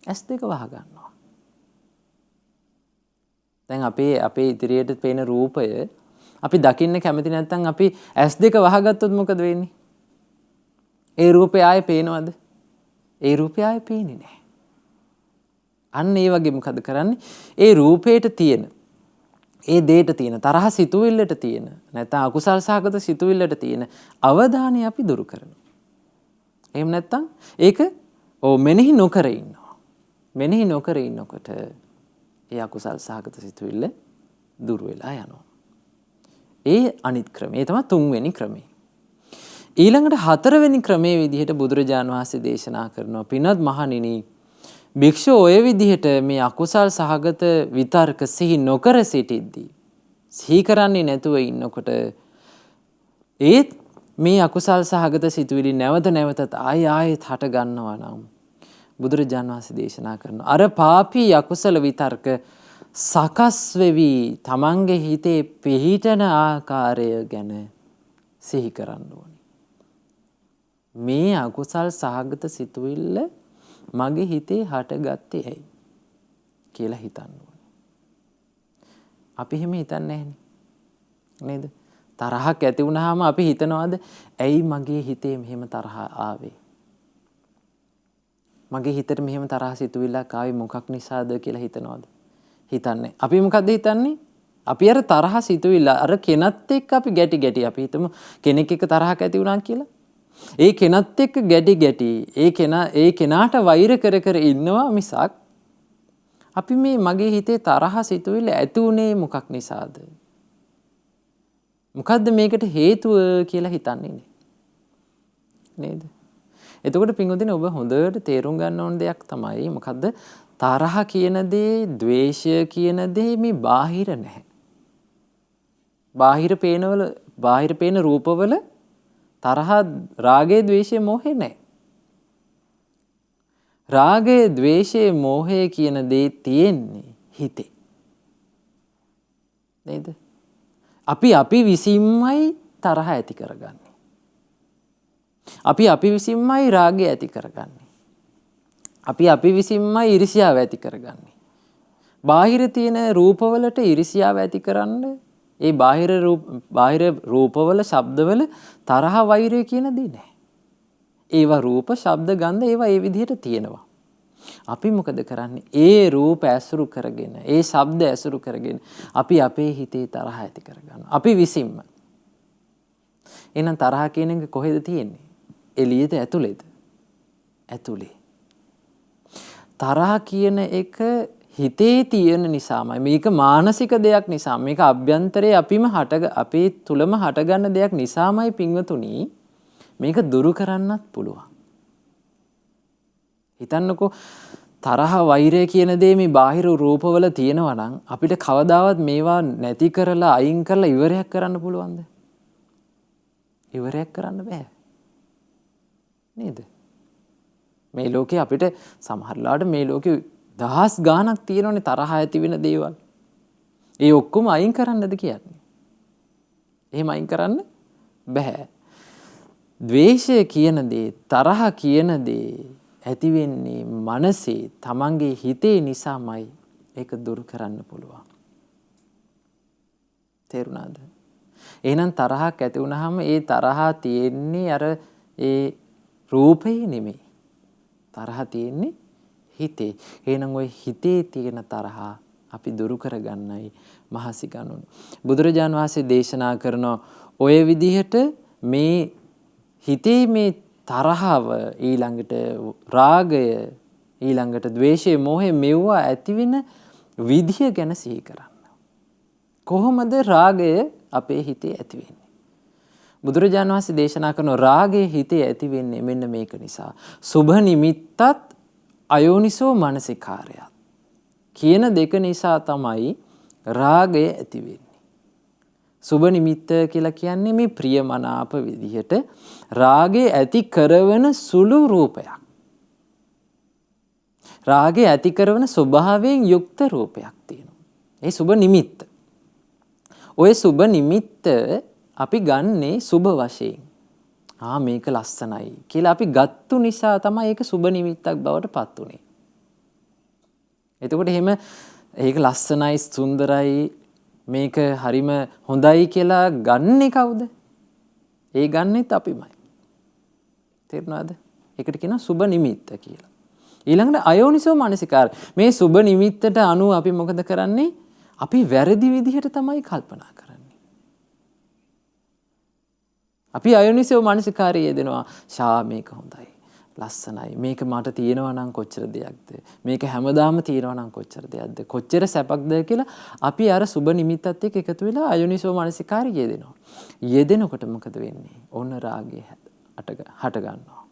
ඇස් දෙක වහ ගන්නවා. දැන් අපේ ඉදිරියට පේන රූපය අපි දකින්න කැමති නැත්නම් අපි ඇස් දෙක වහගත්තොත් මොකද වෙන්නේ? ඒ රූපය ආයේ පේනවද? ඒ රූපය ආයේ පේන්නේ නැහැ. අන්න ඒ වගේ මොකද කරන්නේ? ඒ රූපේට තියෙන, ඒ දෙයට තියෙන, තරහ සිතුවිල්ලට තියෙන, නැත්නම් අකුසල් සහගත සිතුවිල්ලට තියෙන අවධානය අපි දුරු කරනවා. එහෙම නැත්නම් ඒක මෙනෙහි නොකර ඉන්නවා. මෙනෙහි නොකර ඉන්නකොට ඒ අකුසල් සහගත සිතුවිල්ල දුර වෙලා යනවා. ඒ අනිත් ක්‍රමය. ඒ තමයි තුන්වෙනි ක්‍රමය. ඊළඟට හතරවෙනි ක්‍රමයේ විදිහට බුදුරජාණන් වහන්සේ දේශනා කරනවා පින්වත් මහණෙනි, භික්ෂුව ඔය විදිහට මේ අකුසල් සහගත විතර්ක සිහි නොකර සිටිද්දී, සිහි කරන්නේ නැතුව ඉන්නකොට ඒත් මේ අකුසල් සහගත සිතුවිලි නැවත නැවතත් ආයෙත් හට ගන්නවා නම් බුදුරජාණන් වහන්සේ දේශනා කරනවා අර පාපී අකුසල විතර්ක සකස් වෙවි තමන්ගේ හිතේ පිහිටන ආකාරය ගැන සිහි කරන්න ඕනේ. මේ අකුසල් සහගත සිතුවිල්ල මගේ හිතේ හටගත්තේ ඇයි කියලා හිතන්න ඕනේ. අපි එහෙම හිතන්නේ නැහැනේ. නේද? තරහක් ඇති වුණාම අපි හිතනවාද ඇයි මගේ හිතේ මෙහෙම තරහ ආවේ? මගේ හිතට මෙහෙම තරහ සිතුවිල්ලක් ආවේ මොකක් නිසාද කියලා හිතනවාද? හිතන්නේ. අපි මොකද්ද හිතන්නේ? අපි අර තරහ සිතුවිල්ල අර කෙනත් එක්ක අපි ගැටි අපි හිතමු කෙනෙක් එක්ක තරහක් ඇති වුණා කියලා. ඒ කෙනත් එක්ක ගැටි ඒ කෙනාට වෛර කර ඉන්නවා මිසක් අපි මේ මගේ හිතේ තරහ සිතුවිල්ල ඇති උනේ මොකක් නිසාද? මොකද්ද මේකට හේතුව කියලා හිතන්නේ නේද? එතකොට පින්වදින ඔබ හොඳට තේරුම් ගන්න ඕන දෙයක් තමයි මොකද්ද? තරහ කියන දේ, ද්වේෂය කියන දේ මේ බාහිර නැහැ. බාහිර පේන රූපවල තරහ, රාගය, ද්වේෂය, මෝහය නැහැ. රාගය, ද්වේෂය, මෝහය කියන දේ තියෙන්නේ හිතේ. නේද? අපි විසින්මයි තරහ ඇති කරගන්නේ. අපි විසින්මයි රාගය ඇති කරගන්නේ. අපි විසින්මයි ඊර්ෂ්‍යාව ඇති කරගන්නේ. බාහිර තියෙන රූපවලට ඊර්ෂ්‍යාව ඇති කරන්න ඒ බාහිර රූපවල, ශබ්දවල තරහ, වෛරය කියන දේ නැහැ. ඒවා රූප, ශබ්ද, ගන්ධ ඒවා ඒ විදිහට තියෙනවා. අපි මොකද කරන්නේ? ඒ රූප ඇසුරු කරගෙන, ඒ ශබ්ද ඇසුරු කරගෙන අපි අපේ හිතේ තරහ ඇති කරගන්නවා. අපි විසින්ම. එහෙනම් තරහ කියන එක කොහෙද තියෙන්නේ? එළියේද ඇතුළේද? ඇතුළේ. තරහ කියන එක හිතේ තියෙන නිසාමයි. මේක මානසික දෙයක් නිසා. මේක අභ්‍යන්තරයේ අපේ තුලම හටගන්න දෙයක් නිසාමයි පින්වතුනි මේක දුරු කරන්නත් පුළුවන්. හිතන්නකෝ තරහ වෛරය කියන දේ මේ බාහිර රූපවල තියෙනවා නම් අපිට කවදාවත් මේවා නැති කරලා අයින් කරලා ඉවරයක් කරන්න පුළුවන්ද? ඉවරයක් කරන්න බෑ. නේද? මේ ලෝකේ අපිට සමහරලාට මේ ලෝකේ දහස් ගාණක් තියෙනවනේ තරහ ඇති වෙන දේවල්. ඒ ඔක්කොම අයින් කරන්නද කියන්නේ? එහෙම අයින් කරන්න බෑ. ද්වේෂය කියන දේ, තරහ කියන දේ ඇති වෙන්නේ මනසේ, තමන්ගේ හිතේ නිසාමයි. ඒක දුරු කරන්න පුළුවන්. තේරුණාද? එහෙනම් තරහක් ඇති වුනහම ඒ තරහා තියෙන්නේ අර ඒ රූපේ නෙමෙයි. තරහ තියෙන්නේ හිතේ. එහෙනම් ওই හිතේ තියෙන තරහා අපි දුරු කරගන්නයි මහසි ගන්නු. බුදුරජාන් වහන්සේ දේශනා කරන ඔය විදිහට මේ හිතේ මේ තරහව ඊළඟට රාගය ඊළඟට ද්වේෂය මෝහය මෙවුවා ඇති වෙන විදිය ගැන සිහි කරන්න. කොහොමද රාගය අපේ හිතේ ඇති වෙන්නේ? බුදුරජාණන් වහන්සේ දේශනා කරන රාගය හිතේ ඇති වෙන්නේ මෙන්න මේක නිසා. සුභ නිමිත්තත් අයෝනිසෝ මනසිකාරයත් කියන දෙක නිසා තමයි රාගය ඇති වෙන්නේ. සුභ නිමිත්ත කියලා කියන්නේ මේ ප්‍රියමනාප විදිහට රාගය ඇති කරවන සුළු රූපයක්. රාගය ඇති කරවන ස්වභාවයෙන් යුක්ත රූපයක් තියෙනවා. ඒ සුභ නිමිත්ත. ඔය සුභ නිමිත්ත අපි ගන්නේ සුභ වශයෙන්. මේක ලස්සනයි කියලා අපි ගත්තු නිසා තමයි ඒක සුභ නිමිත්තක් බවට පත් උනේ. එතකොට එහෙම ඒක ලස්සනයි සුන්දරයි මේක හරිම හොඳයි කියලා ගන්නේ කවුද? ඒ ගන්නෙත් අපිමයි. තේරුණාද? ඒකට කියනවා සුභ නිමිත්ත කියලා. ඊළඟට අයෝනිසෝ මනසිකාර. මේ සුභ නිමිත්තට අනුව අපි මොකද කරන්නේ? අපි වැරදි විදිහට තමයි කල්පනා කරන්නේ. අපි අයෝනිසෝ මනසිකාරය යෙදෙනවා. මේක හොඳයි. ලස්සනයි. මේක මට තියෙනවා නම් කොච්චර දෙයක්ද? මේක හැමදාම තියෙනවා නම් කොච්චර දෙයක්ද? කොච්චර සැපක්ද කියලා අපි අර සුබ නිමිත්තත් එක්ක එකතු වෙලා අයෝනිසෝ මනසිකාරය යෙදෙනවා. යෙදෙනකොට මොකද වෙන්නේ? ඔන්න රාගය හට ගන්නවා.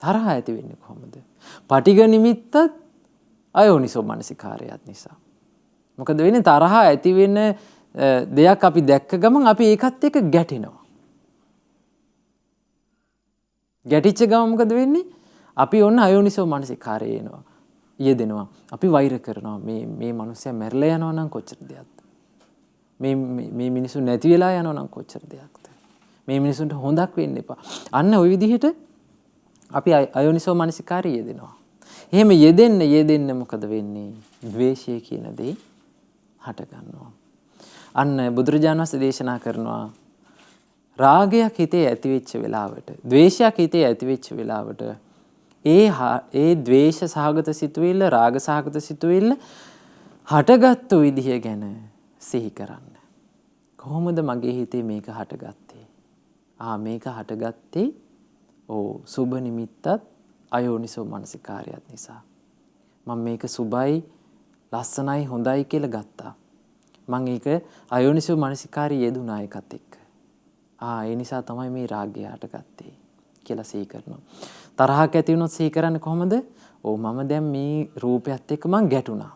තරහ ඇති වෙන්නේ කොහොමද? පටිඝ නිමිත්තත් අයෝනිසෝ මනසිකාරයත් නිසා. මොකද වෙන්නේ? තරහ ඇති වෙන දෙයක් අපි දැක්ක ගමන් අපි ඒකත් එක්ක ගැටෙනවා. ගැටිච්ච ගමන් මොකද වෙන්නේ? අපි ඔන්න අයෝනිසෝ මනසිකාරය එනවා. යෙදෙනවා. අපි වෛර කරනවා. මේ මිනිස්සයා මැරිලා යනවා නම් කොච්චර දෙයක්ද? මේ මිනිස්සු නැති වෙලා යනවා නම් කොච්චර දෙයක්ද? මේ මිනිසුන්ට හොඳක් වෙන්න එපා. අන්න ওই විදිහට අපි අයෝනිසෝ මනසිකාරය යෙදෙනවා. එහෙම යෙදෙන්න මොකද වෙන්නේ? ද්වේෂය කියන දේ හට ගන්නවා. අන්න බුදුරජාණන් වහන්සේ දේශනා කරනවා රාගයක් හිතේ ඇති වෙච්ච වෙලාවට, ද්වේෂයක් හිතේ ඇති වෙච්ච වෙලාවට ඒ ද්වේෂ සහගත සිතුවිල්ල, රාග සහගත සිතුවිල්ල හටගත්තු විදිහ ගැන සිහි කරන්න. කොහොමද මගේ හිතේ මේක හටගත්තේ? මේක හටගත්තේ සුබ නිමිත්තත් අයෝනිසෝ මනසිකාරයත් නිසා. මම මේක සුබයි, ලස්සනයි, හොඳයි කියලා ගත්තා. මම ඒක අයෝනිසෝ මනසිකාරය යෙදුනා එකත් එක්ක. ඒ නිසා තමයි මේ රාගය හටගත්තේ කියලා සිහි කරනවා. තරහක් ඇති වුණොත් සිහි කරන්නේ කොහොමද? මම දැන් මේ රූපයත් එක්ක මං ගැටුණා.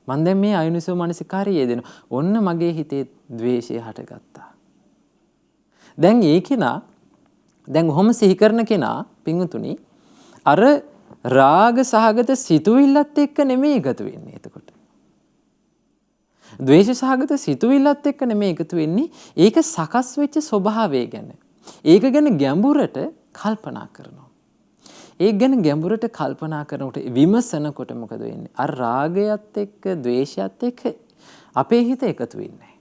මං දැන් මේ අයෝනිසෝ මනසිකාරය යෙදෙනවා. ඔන්න මගේ හිතේ ද්වේෂය හටගත්තා. දැන් දැන් ඔහොම සිහි කරන කෙනා පිංගුතුනි අර රාග සහගත සිතුවිල්ලත් එක්ක නෙමෙයි එකතු වෙන්නේ එතකොට. ද්වේෂ සහගත සිතුවිල්ලත් එක්ක නෙමෙයි එකතු වෙන්නේ. ඒක සකස් වෙච්ච ස්වභාවය ගැන. ඒක ගැන ගැඹුරට කල්පනා කරනවා. ඒක ගැන ගැඹුරට කල්පනා කරනකොට විමසනකොට මොකද වෙන්නේ? අර රාගයත් එක්ක ද්වේෂයත් එක්ක අපේ හිත එකතු වෙන්නේ.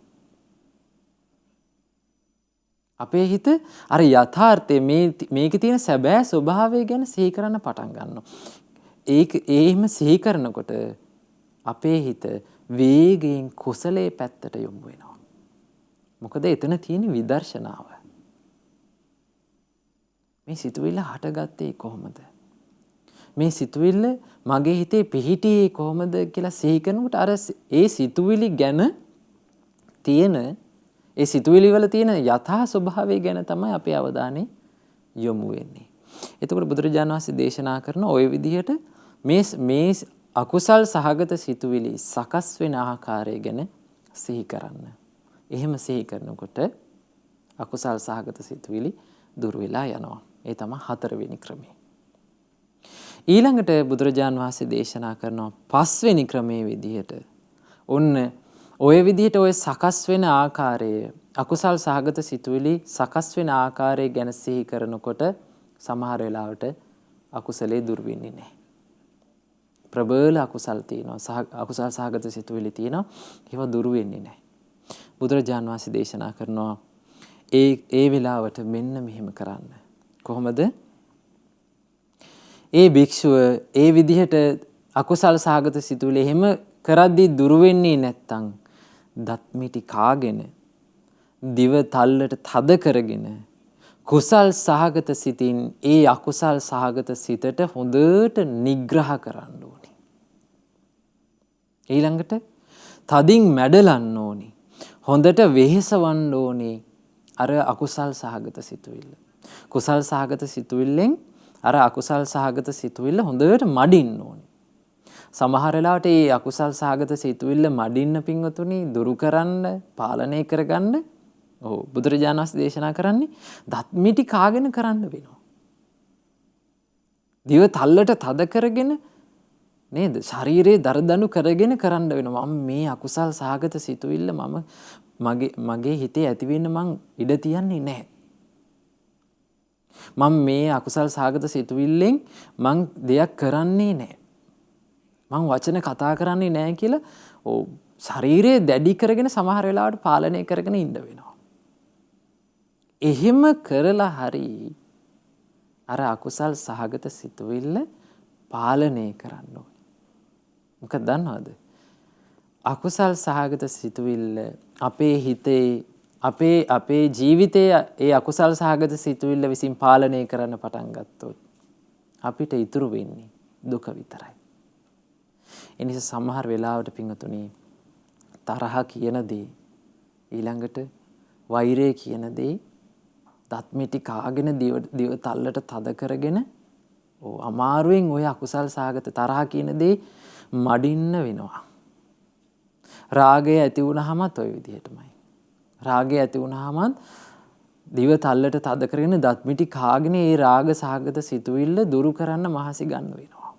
අපේ හිත අර යථාර්ථයේ මේකේ තියෙන සැබෑ ස්වභාවය ගැන සිහි කරන්න පටන් ගන්නවා. එහෙම සිහි කරනකොට අපේ හිත වේගයෙන් කුසලයේ පැත්තට යොමු වෙනවා. මොකද එතන තියෙන විදර්ශනාව. මේ සිතුවිල්ල හටගත්තේ කොහොමද? මේ සිතුවිල්ල මගේ හිතේ පිහිටියේ කොහොමද කියලා සිහි කරනකොට අර ඒ සිතුවිලි ගැන තියෙන ඒ සිතුවිලි වල තියෙන යථා ස්වභාවය ගැන තමයි අපේ අවධානය යොමු වෙන්නේ. එතකොට බුදුරජාණන් වහන්සේ දේශනා කරන ওই විදිහට මේ අකුසල් සහගත සිතුවිලි සකස් වෙන ආකාරය ගැන සිහි කරන්න. එහෙම සිහි කරනකොට අකුසල් සහගත සිතුවිලි දුර වෙලා යනවා. ඒ තමයි හතරවෙනි ක්‍රමය. ඊළඟට බුදුරජාන් වහන්සේ දේශනා කරනවා පස්වෙනි ක්‍රමයේ විදිහට. ඔන්න ඔය විදිහට ඔය සකස් වෙන ආකාරය අකුසල් සහගත සිතුවිලි සකස් වෙන ආකාරය ගැන සිහි කරනකොට සමහර වෙලාවට අකුසලේ දුර වෙන්නේ නැහැ. ප්‍රබල අකුසල් තියෙනවා. අකුසල් සහගත සිතුවිලි තියෙනවා. ඒවා දුර වෙන්නේ නැහැ. බුදුරජාන් වහන්සේ දේශනා කරනවා ඒ වෙලාවට මෙන්න මෙහෙම කරන්න. කොහොමද? ඒ භික්ෂුව ඒ විදිහට අකුසල් සහගත සිතුවිලි එහෙම කරද්දී දුර වෙන්නේ නැත්තම් දත් මිටි කාගෙන දිව තල්ලට තද කරගෙන කුසල් සහගත සිතින් ඒ අකුසල් සහගත සිතට හොඳට නිග්‍රහ කරන්න ඕනේ. ඊළඟට තදින් මැඩලන්න ඕනේ. හොඳට වෙහෙසවන්න ඕනේ අර අකුසල් සහගත සිතුවිල්ල. කුසල් සහගත සිතුවිල්ලෙන් අර අකුසල් සහගත සිතුවිල්ල හොඳට මඩින්න ඕනේ. සමහර වෙලාවට මේ අකුසල් සහගත සිතුවිල්ල මඩින්න පින්වතුනි දුරු කරන්න, පාලනය කරගන්න බුදුරජාණන් වහන්සේ දේශනා කරන්නේ දත් මිටි කාගෙන කරන්න වෙනවා. දිව තල්ලට තද කරගෙන නේද? ශරීරයේ දරදඬු කරගෙන කරන්න වෙනවා. මම මේ අකුසල් සහගත සිතුවිල්ල මගේ හිතේ ඇති වෙන්න මං ඉඩ තියන්නේ නැහැ. මම මේ අකුසල් සහගත සිතුවිල්ලෙන් මං දෙයක් කරන්නේ නැහැ. මං වචන කතා කරන්නේ නැහැ කියලා ශරීරයේ දැඩි කරගෙන සමහර වෙලාවට පාලනය කරගෙන ඉන්න වෙනවා. එහෙම කරලා හරි අර අකුසල් සහගත සිතුවිල්ල පාලනය කරන්න ඕනේ. මොකද දන්නවද? අකුසල් සහගත සිතුවිල්ල අපේ හිතේ අපේ ජීවිතයේ ඒ අකුසල් සහගත සිතුවිල්ල විසින් පාලනය කරන්න පටන් ගත්තොත් අපිට ඉතුරු වෙන්නේ දුක විතරයි. ඒ නිසා සමහර වෙලාවට පින්වතුනි තරහ කියන දේ ඊළඟට වෛරය කියන දේ දත් මිටි කාගෙන දිව තල්ලට තද කරගෙන අමාරුවෙන් ඔය අකුසල් සහගත තරහ කියන දේ මඩින්න වෙනවා. රාගය ඇති වුණාමත් ওই විදිහටමයි. රාගය ඇති වුණාමත් දිව තල්ලට තද කරගෙන දත් මිටි කාගෙන ඒ රාග සහගත සිතුවිල්ල දුරු කරන්න මහසි ගන්න වෙනවා.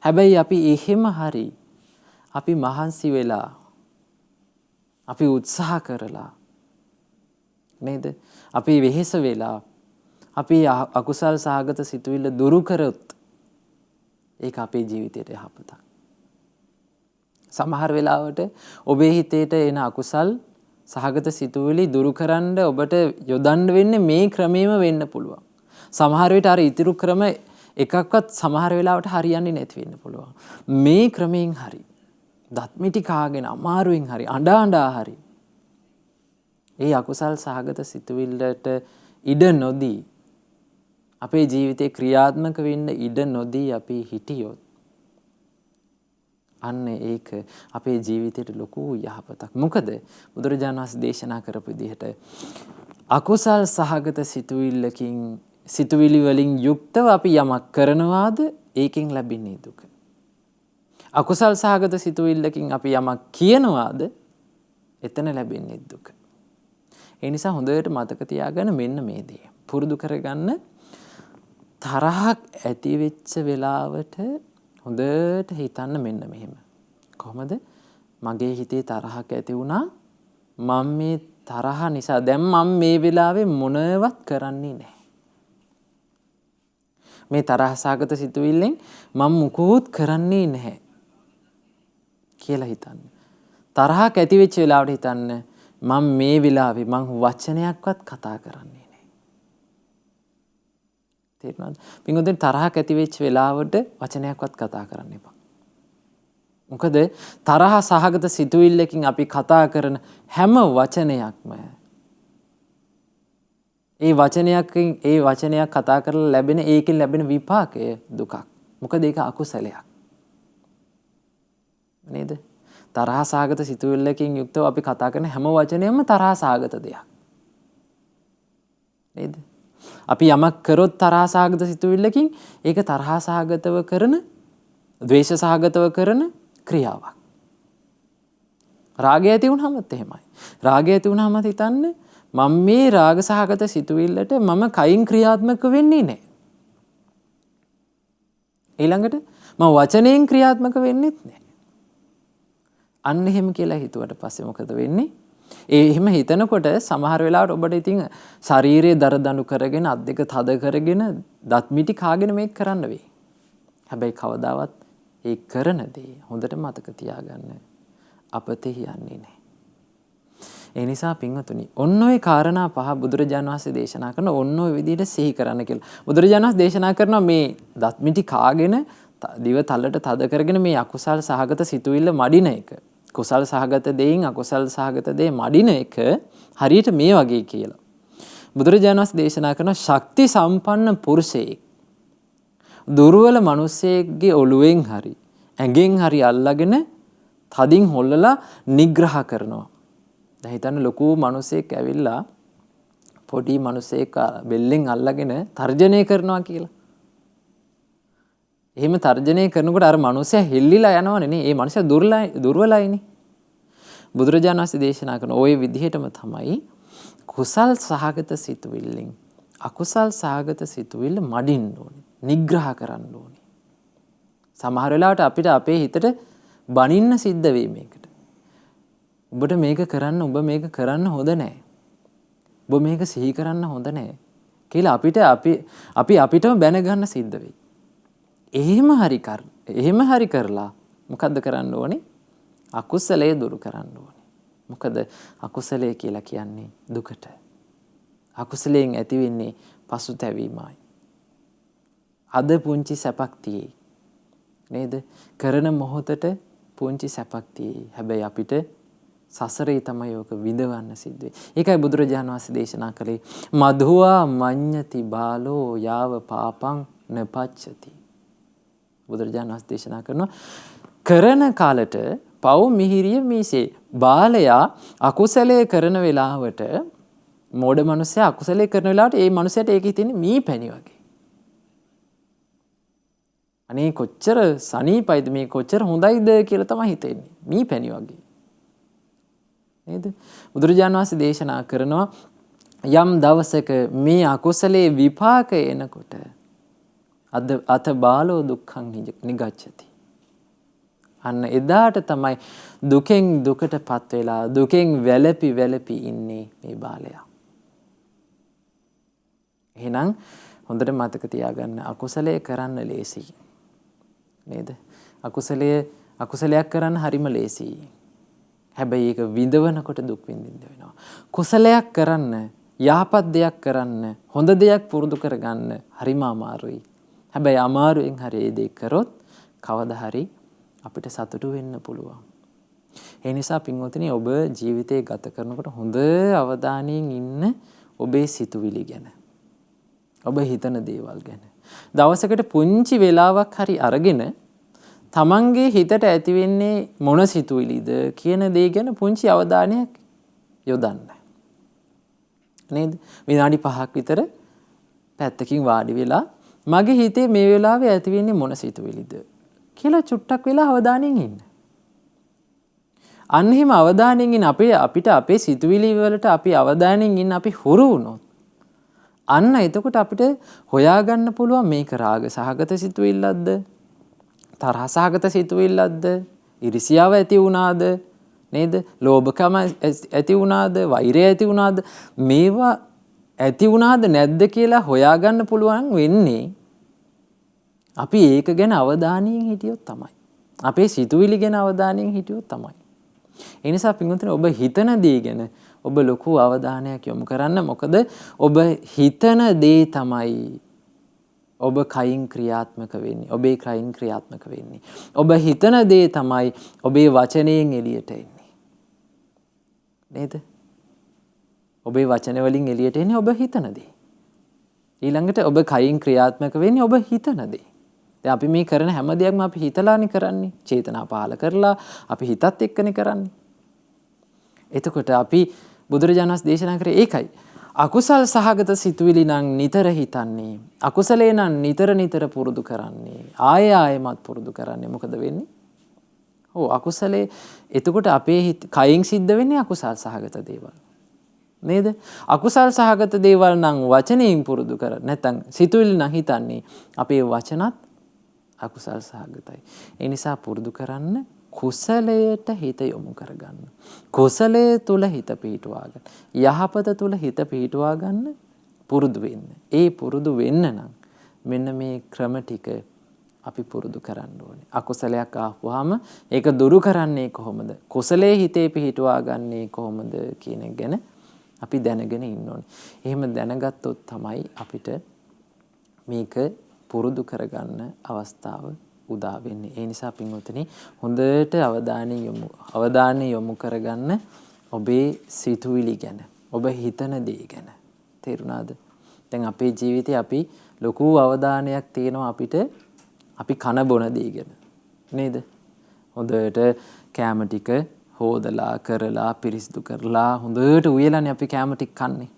හැබැයි අපි එහෙම හරි අපි මහන්සි වෙලා අපි උත්සාහ කරලා නේද? අපි වෙහෙස වෙලා අපි අකුසල් සහගත සිතුවිල්ල දුරු කරොත් ඒක අපේ ජීවිතයට යහපතක්. සමහර වෙලාවට ඔබේ හිතේට එන අකුසල් සහගත සිතුවිලි දුරු කරන්න ඔබට යොදන්න වෙන්නේ මේ ක්‍රමෙම වෙන්න පුළුවන්. සමහර විට අර ඉතිරි ක්‍රම එකක්වත් සමහර වෙලාවට හරියන්නේ නැති වෙන්න පුළුවන්. මේ ක්‍රමයෙන් හරි දත් මිටි කාගෙන අමාරුවෙන් හරි අඬා හරි ඒ අකුසල් සහගත සිතුවිල්ලට ඉඩ නොදී අපේ ජීවිතේ ක්‍රියාත්මක වෙන්න ඉඩ නොදී අපි හිටියොත් අන්න ඒක අපේ ජීවිතයට ලොකු යහපතක්. මොකද බුදුරජාණන් වහන්සේ දේශනා කරපු විදිහට අකුසල් සහගත සිතුවිලි වලින් යුක්තව අපි යමක් කරනවාද ඒකෙන් ලැබෙන්නේ දුක. අකුසල් සහගත සිතුවිල්ලකින් අපි යමක් කියනවාද එතන ලැබෙන්නේ දුක. ඒ නිසා හොඳට මතක තියාගන්න මෙන්න මේ දේ. පුරුදු කරගන්න තරහක් ඇති වෙච්ච වෙලාවට හොඳට හිතන්න මෙන්න මෙහෙම. කොහොමද? මගේ හිතේ තරහක් ඇති වුණා. මම මේ තරහ නිසා දැන් මම මේ වෙලාවේ මොනවත් කරන්නේ නැහැ. මේ තරහ සහගත සිතුවිල්ලෙන් මම මුකුත් කරන්නේ නැහැ කියලා හිතන්න. තරහක් ඇති වෙච්ච වෙලාවට හිතන්න මම මේ වෙලාවේ මං වචනයක්වත් කතා කරන්නේ නැහැ. තේරුණාද? පින්වතුනි තරහක් ඇති වෙච්ච වෙලාවට වචනයක්වත් කතා කරන්න එපා. මොකද තරහ සහගත සිතුවිල්ලකින් අපි කතා කරන හැම වචනයක්ම ඒ වචනයක් කතා කරලා ලැබෙන ඒකෙන් ලැබෙන විපාකය දුකක්. මොකද ඒක අකුසලයක්. නේද? තරහ සහගත සිතුවිල්ලකින් යුක්තව අපි කතා කරන හැම වචනයක්ම තරහ සහගත දෙයක්. නේද? අපි යමක් කරොත් තරහ සහගත සිතුවිල්ලකින් ඒක තරහ සහගතව කරන, ද්වේෂ සහගතව කරන ක්‍රියාවක්. රාගය ඇති වුණාමත් එහෙමයි. රාගය ඇති වුණාම හිතන්න මම මේ රාග සහගත සිතුවිල්ලට මම කයින් ක්‍රියාත්මක වෙන්නේ නැහැ. ඊළඟට මම වචනයෙන් ක්‍රියාත්මක වෙන්නේත් නැහැ. අන්න එහෙම කියලා හිතුවට පස්සේ මොකද වෙන්නේ? එහෙම හිතනකොට සමහර වෙලාවට ඔබට ඉතින් ශරීරයේ දරදඬු කරගෙන අත් දෙක තද කරගෙන දත් මිටි කාගෙන මේක කරන්න වෙයි. හැබැයි කවදාවත් ඒ කරන දේ හොඳට මතක තියාගන්න අපතේ යන්නේ නැහැ. ඒ නිසා පින්වතුනි ඔන්න ඔය කාරණා පහ බුදුරජාණන් වහන්සේ දේශනා කරන ඔන්න ඔය විදිහට සිහි කරන්න කියලා. බුදුරජාණන් වහන්සේ දේශනා කරනවා මේ දත් මිටි කාගෙන දිව තලට තද කරගෙන මේ අකුසල් සහගත සිතුවිල්ල මඩින එක. කුසල් සහගත දෙයින් අකුසල් සහගත දේ මඩින එක හරියට මේ වගේ කියලා. බුදුරජාණන් වහන්සේ දේශනා කරන ශක්ති සම්පන්න පුරුෂයෙක් දුර්වල මිනිසෙක්ගේ ඔළුවෙන් හරි ඇඟෙන් හරි අල්ලගෙන තදින් හොල්ලලා නිග්‍රහ කරනවා. දැන් හිතන්න ලොකු මිනිසෙක් ඇවිල්ලා පොඩි මිනිසෙක් බෙල්ලෙන් අල්ලගෙන තර්ජනය කරනවා කියලා. එහෙම තර්ජනය කරනකොට අර මිනිසයා හෙල්ලිලා යනවනේ නේ. ඒ මිනිසයා දුර්වලයිනේ. බුදුරජාණන් වහන්සේ දේශනා කරන ওই විදිහටම තමයි කුසල් සහගත සිතුවිල්ලෙන් අකුසල් සහගත සිතුවිල්ල මඩින්න ඕනේ. නිග්‍රහ කරන්න ඕනේ. සමහර වෙලාවට අපිට අපේ හිතට බනින්න සිද්ධ වෙයි මේකට. ඔබට මේක කරන්න, ඔබ මේක කරන්න හොඳ නැහැ. ඔබ මේක සිහි කරන්න හොඳ නැහැ කියලා අපිටම බැන ගන්න සිද්ධ වෙයි. එහෙම හරි කරලා මොකද්ද කරන්න ඕනේ? අකුසලයේ දුරු කරන්න ඕනේ. මොකද අකුසලයේ කියලා කියන්නේ දුකට. අකුසලයෙන් ඇති වෙන්නේ පසුතැවීමයි. අද පුංචි සැපක් තියෙයි. නේද? කරන මොහොතට පුංචි සැපක් තියෙයි. හැබැයි අපිට සසරේ තමයි ඔක විඳවන්න සිද්ධ වෙන්නේ. ඒකයි බුදුරජාණන් වහන්සේ දේශනා කළේ මධුවා මඤ්ඤති බාලෝ යාව පාපං නපච්චති. බුදුරජාණන් වහන්සේ දේශනා කරනවා කරන කාලට පව් මිහිරිය මීසේ. බාලයා අකුසලයේ කරන වෙලාවට මෝඩ මිනිස්සයා අකුසලයේ කරන වෙලාවට ඒ මිනිසයාට ඒක හිතෙන්නේ මී පැණි වගේ. අනේ කොච්චර සනීපයිද මේ කොච්චර හොඳයිද කියලා තමයි හිතෙන්නේ. මී පැණි වගේ. නේද? බුදුරජාණන් වහන්සේ දේශනා කරනවා යම් දවසක මේ අකුසලයේ විපාක එනකොට අත බාලෝ දුක්ඛං නිගච්ඡති. අන්න එදාට තමයි දුකෙන් දුකටපත් වෙලා දුකෙන් වැළපි ඉන්නේ මේ බාලයා. එහෙනම් හොඳට මතක තියාගන්න අකුසලයේ කරන්න ලේසියි. නේද? අකුසලයක් කරන්න හරිම ලේසියි. හැබැයි ඒක විඳවනකොට දුක් විඳින්න වෙනවා. කුසලයක් කරන්න, යහපත් දෙයක් කරන්න, හොඳ දෙයක් පුරුදු කරගන්න හරිම අමාරුයි. හැබැයි අමාරුවෙන් හරි ඒ දේ කරොත් කවදා හරි අපිට සතුටු වෙන්න පුළුවන්. ඒ නිසා පින්වතුනි ඔබ ජීවිතේ ගත කරනකොට හොඳ අවධානයෙන් ඉන්න ඔබේ සිතුවිලි ගැන. ඔබ හිතන දේවල් ගැන. දවසකට පුංචි වෙලාවක් හරි අරගෙන තමන්ගේ හිතට ඇති වෙන්නේ මොන සිතුවිලිද කියන දේ ගැන පුංචි අවධානයක් යොදන්න. නේද? විනාඩි 5ක් විතර පැත්තකින් වාඩි වෙලා මගේ හිතේ මේ වෙලාවේ ඇති වෙන්නේ මොන සිතුවිලිද කියලා චුට්ටක් වෙලා අවධානයෙන් ඉන්න. අන්න එහෙම අවධානයෙන් ඉන්න අපිට අපේ සිතුවිලි වලට අපි අවධානයෙන් ඉන්න අපි හුරු වුණොත් අන්න එතකොට අපිට හොයාගන්න පුළුවන් මේක රාග සහගත සිතුවිල්ලක්ද තරහ සහගත සිතුවිල්ලක්ද ඉරිසියාව ඇති වුණාද නේද ලෝභකම ඇති වුණාද වෛරය ඇති වුණාද මේවා ඇති වුණාද නැද්ද කියලා හොයාගන්න පුළුවන් වෙන්නේ අපි ඒක ගැන අවධානයෙන් හිටියොත් තමයි. අපේ සිතුවිලි ගැන අවධානයෙන් හිටියොත් තමයි. ඒ නිසා පින්වතුනි ඔබ හිතන දේ ගැන ඔබ ලොකු අවධානයක් යොමු කරන්න. මොකද ඔබ හිතන දේ තමයි ඔබ කයින් ක්‍රියාත්මක වෙන්නේ. ඔබේ කයින් ක්‍රියාත්මක වෙන්නේ. ඔබ හිතන දේ තමයි ඔබේ වචනයෙන් එළියට එන්නේ. නේද? ඔබේ වචන වලින් එළියට එන්නේ ඔබ හිතන දේ. ඊළඟට ඔබ කයින් ක්‍රියාත්මක වෙන්නේ ඔබ හිතන දේ. දැන් අපි මේ කරන හැම දෙයක්ම අපි හිතලානේ කරන්නේ. චේතනා පහල කරලා අපි හිතත් එක්කනේ කරන්නේ. එතකොට අපි බුදුරජාණන් වහන්සේ දේශනා කරේ ඒකයි. අකුසල් සහගත සිතුවිලි නම් නිතර හිතන්නේ. අකුසලේ නම් නිතර පුරුදු කරන්නේ. ආයෙමත් පුරුදු කරන්නේ. මොකද වෙන්නේ? අකුසලේ එතකොට අපේ කයින් සිද්ධ වෙන්නේ අකුසල් සහගත දේවල්. නේද? අකුසල් සහගත දේවල් නම් වචනයෙන් පුරුදු කර නැත්නම් සිතුවිලි නම් හිතන්නේ අපේ වචනත් අකුසල් සහගතයි. ඒ නිසා පුරුදු කරන්න කුසලයට හිත යොමු කරගන්න. කුසලයේ තුල හිත පිහිටුවා ගන්න. යහපත තුල හිත පිහිටුවා ගන්න පුරුදු වෙන්න. ඒ පුරුදු වෙන්න නම් මෙන්න මේ ක්‍රම ටික අපි පුරුදු කරන්න ඕනේ. අකුසලයක් ආවම ඒක දුරු කරන්නේ කොහොමද? කුසලයේ හිතේ පිහිටුවා ගන්නේ කොහොමද කියන එක ගැන අපි දැනගෙන ඉන්න ඕනේ. එහෙම දැනගත්තොත් තමයි අපිට මේක පුරුදු කරගන්න අවස්ථාව උදා වෙන්නේ. ඒ නිසා පින්වතුනි හොඳට අවධානය යොමු කරගන්න ඔබේ සිතුවිලි ගැන, ඔබ හිතන දේ ගැන. තේරුණාද? දැන් අපේ ජීවිතේ අපි ලොකු අවධානයක් තියෙනවා අපිට අපි කන බොන දේ ගැන. නේද? හොඳට කැම ටික හොදලා කරලා පිරිසිදු කරලා හොඳට උයලානේ අපි කැම ටික කන්නේ.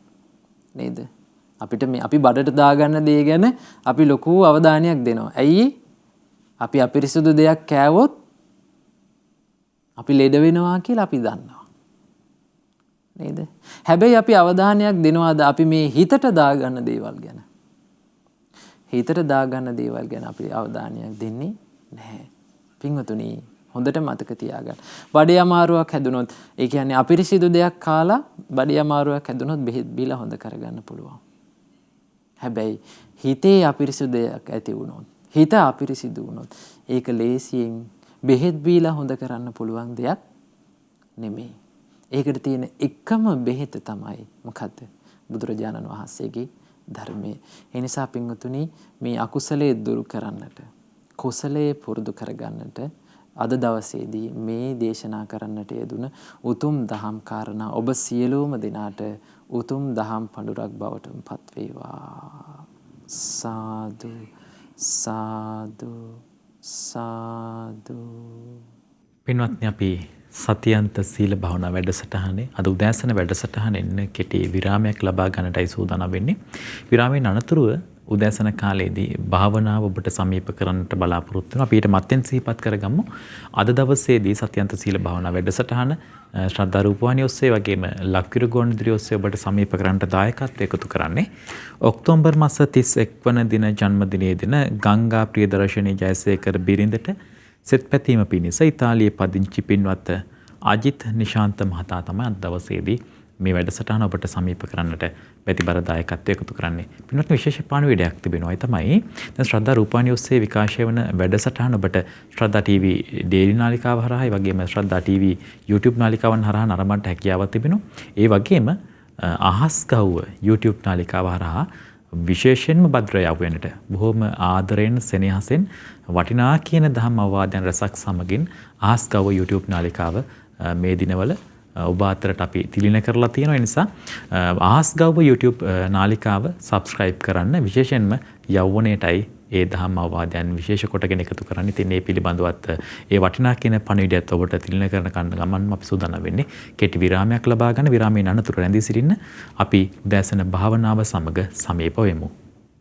නේද? අපිට මේ අපි බඩට දාගන්න දේ ගැන අපි ලොකු අවධානයක් දෙනවා. ඇයි? අපි අපිරිසුදු දෙයක් කෑවොත් අපි ලෙඩ වෙනවා කියලා අපි දන්නවා. නේද? හැබැයි අපි අවධානයක් දෙනවාද අපි මේ හිතට දාගන්න දේවල් ගැන? හිතට දාගන්න දේවල් ගැන අපි අවධානයක් දෙන්නේ නැහැ. පින්වතුනි හොඳට මතක තියාගන්න. බඩේ අමාරුවක් හැදුනොත්, ඒ කියන්නේ අපිරිසිදු දෙයක් කාලා බඩේ අමාරුවක් හැදුනොත් බෙහෙත් බීලා හොඳ කරගන්න පුළුවන්. හැබැයි හිතේ අපිරිසිදු දෙයක් ඇති වුණොත්, හිත අපිරිසිදු වුණොත් ඒක ලේසියෙන් බෙහෙත් බීලා හොඳ කරන්න පුළුවන් දෙයක් නෙමෙයි. ඒකට තියෙන එකම බෙහෙත තමයි මොකද්ද? බුදුරජාණන් වහන්සේගේ ධර්මයේ. ඒ නිසා පින්වතුනි මේ අකුසලයේ දුරු කරන්නට, කුසලයේ පුරුදු කරගන්නට අද දවසේදී මේ දේශනා කරන්නට යෙදුන උතුම් දහම් කාරණා ඔබ සියලුම දෙනාට උතුම් දහම් පඬුරක් බවට පත් වේවා. සාදු සාදු සාදු. පින්වත්නි අපි සතියන්ත සීල භාවනා වැඩසටහනේ අද උදෑසන වැඩසටහනෙන් කෙටි විරාමයක් ලබා ගන්නටයි සූදානම් වෙන්නේ. විරාමයෙන් අනතුරුව උදෑසන කාලයේදී භාවනාව ඔබට සමීප කරන්නට බලාපොරොත්තු වෙනවා. අපි ඊට මත්තෙන් සිහිපත් කරගමු. අද දවසේදී සතියන්ත සීල භාවනා වැඩසටහන ශ්‍රද්ධා රූපවාහිනිය ඔස්සේ වගේම ලක්විරු ගුවන්විදුලිය ඔස්සේ ඔබට සමීප කරන්නට දායකත්වය එකතු කරන්නේ ඔක්තෝබර් මාස 31 වන දින ජන්මදිනයේ දින ගංගා ප්‍රියදර්ශනී ජයසේකර බිරිඳට සෙත් පැතීම පිණිස ඉතාලියේ පදිංචි පින්වත් අජිත් නිශාන්ත මහතා තමයි අද දවසේදී මේ වැඩසටහන ඔබට සමීප කරන්නට ප්‍රතිබර දායකත්වය එකතු කරන්නේ. පින්වත්නි විශේෂ පණිවිඩයක් තිබෙනවා. ඒ තමයි දැන් ශ්‍රද්ධා රූපවාහිනිය ඔස්සේ විකාශය වන වැඩසටහන ඔබට ශ්‍රද්ධා TV ඩේලි නාලිකාව හරහා ඒ වගේම ශ්‍රද්ධා TV YouTube නාලිකාවන් හරහා නරඹන්නට හැකියාවක් තිබෙනවා. ඒ වගේම අහස් ගව්ව YouTube නාලිකාව හරහා විශේෂයෙන්ම භද්‍ර යවන්නට බොහොම ආදරයෙන් සෙනෙහසෙන් වටිනා කියන දහම් අවවාදයන් රසක් සමගින් අහස් ගව්ව YouTube නාලිකාව මේ දිනවල ඔබ අතරට අපි තිලින කරලා තියෙනවා. ඒ නිසා අහස් ගව්ව YouTube නාලිකාව subscribe කරන්න. විශේෂයෙන්ම යෞවනයේටයි ඒ දහම් අවවාදයන් විශේෂ කොටගෙන එකතු කරන්න. ඉතින් මේ පිළිබඳවත් ඒ වටිනා කියන පණිවිඩයත් ඔබට තිලින කරන ගමන් අපි සූදානම් වෙන්නේ. කෙටි විරාමයක් ලබා ගන්න. විරාමයෙන් අනතුරු රැඳී සිටින්න අපි උදෑසන භාවනාව සමග සමීප වෙමු.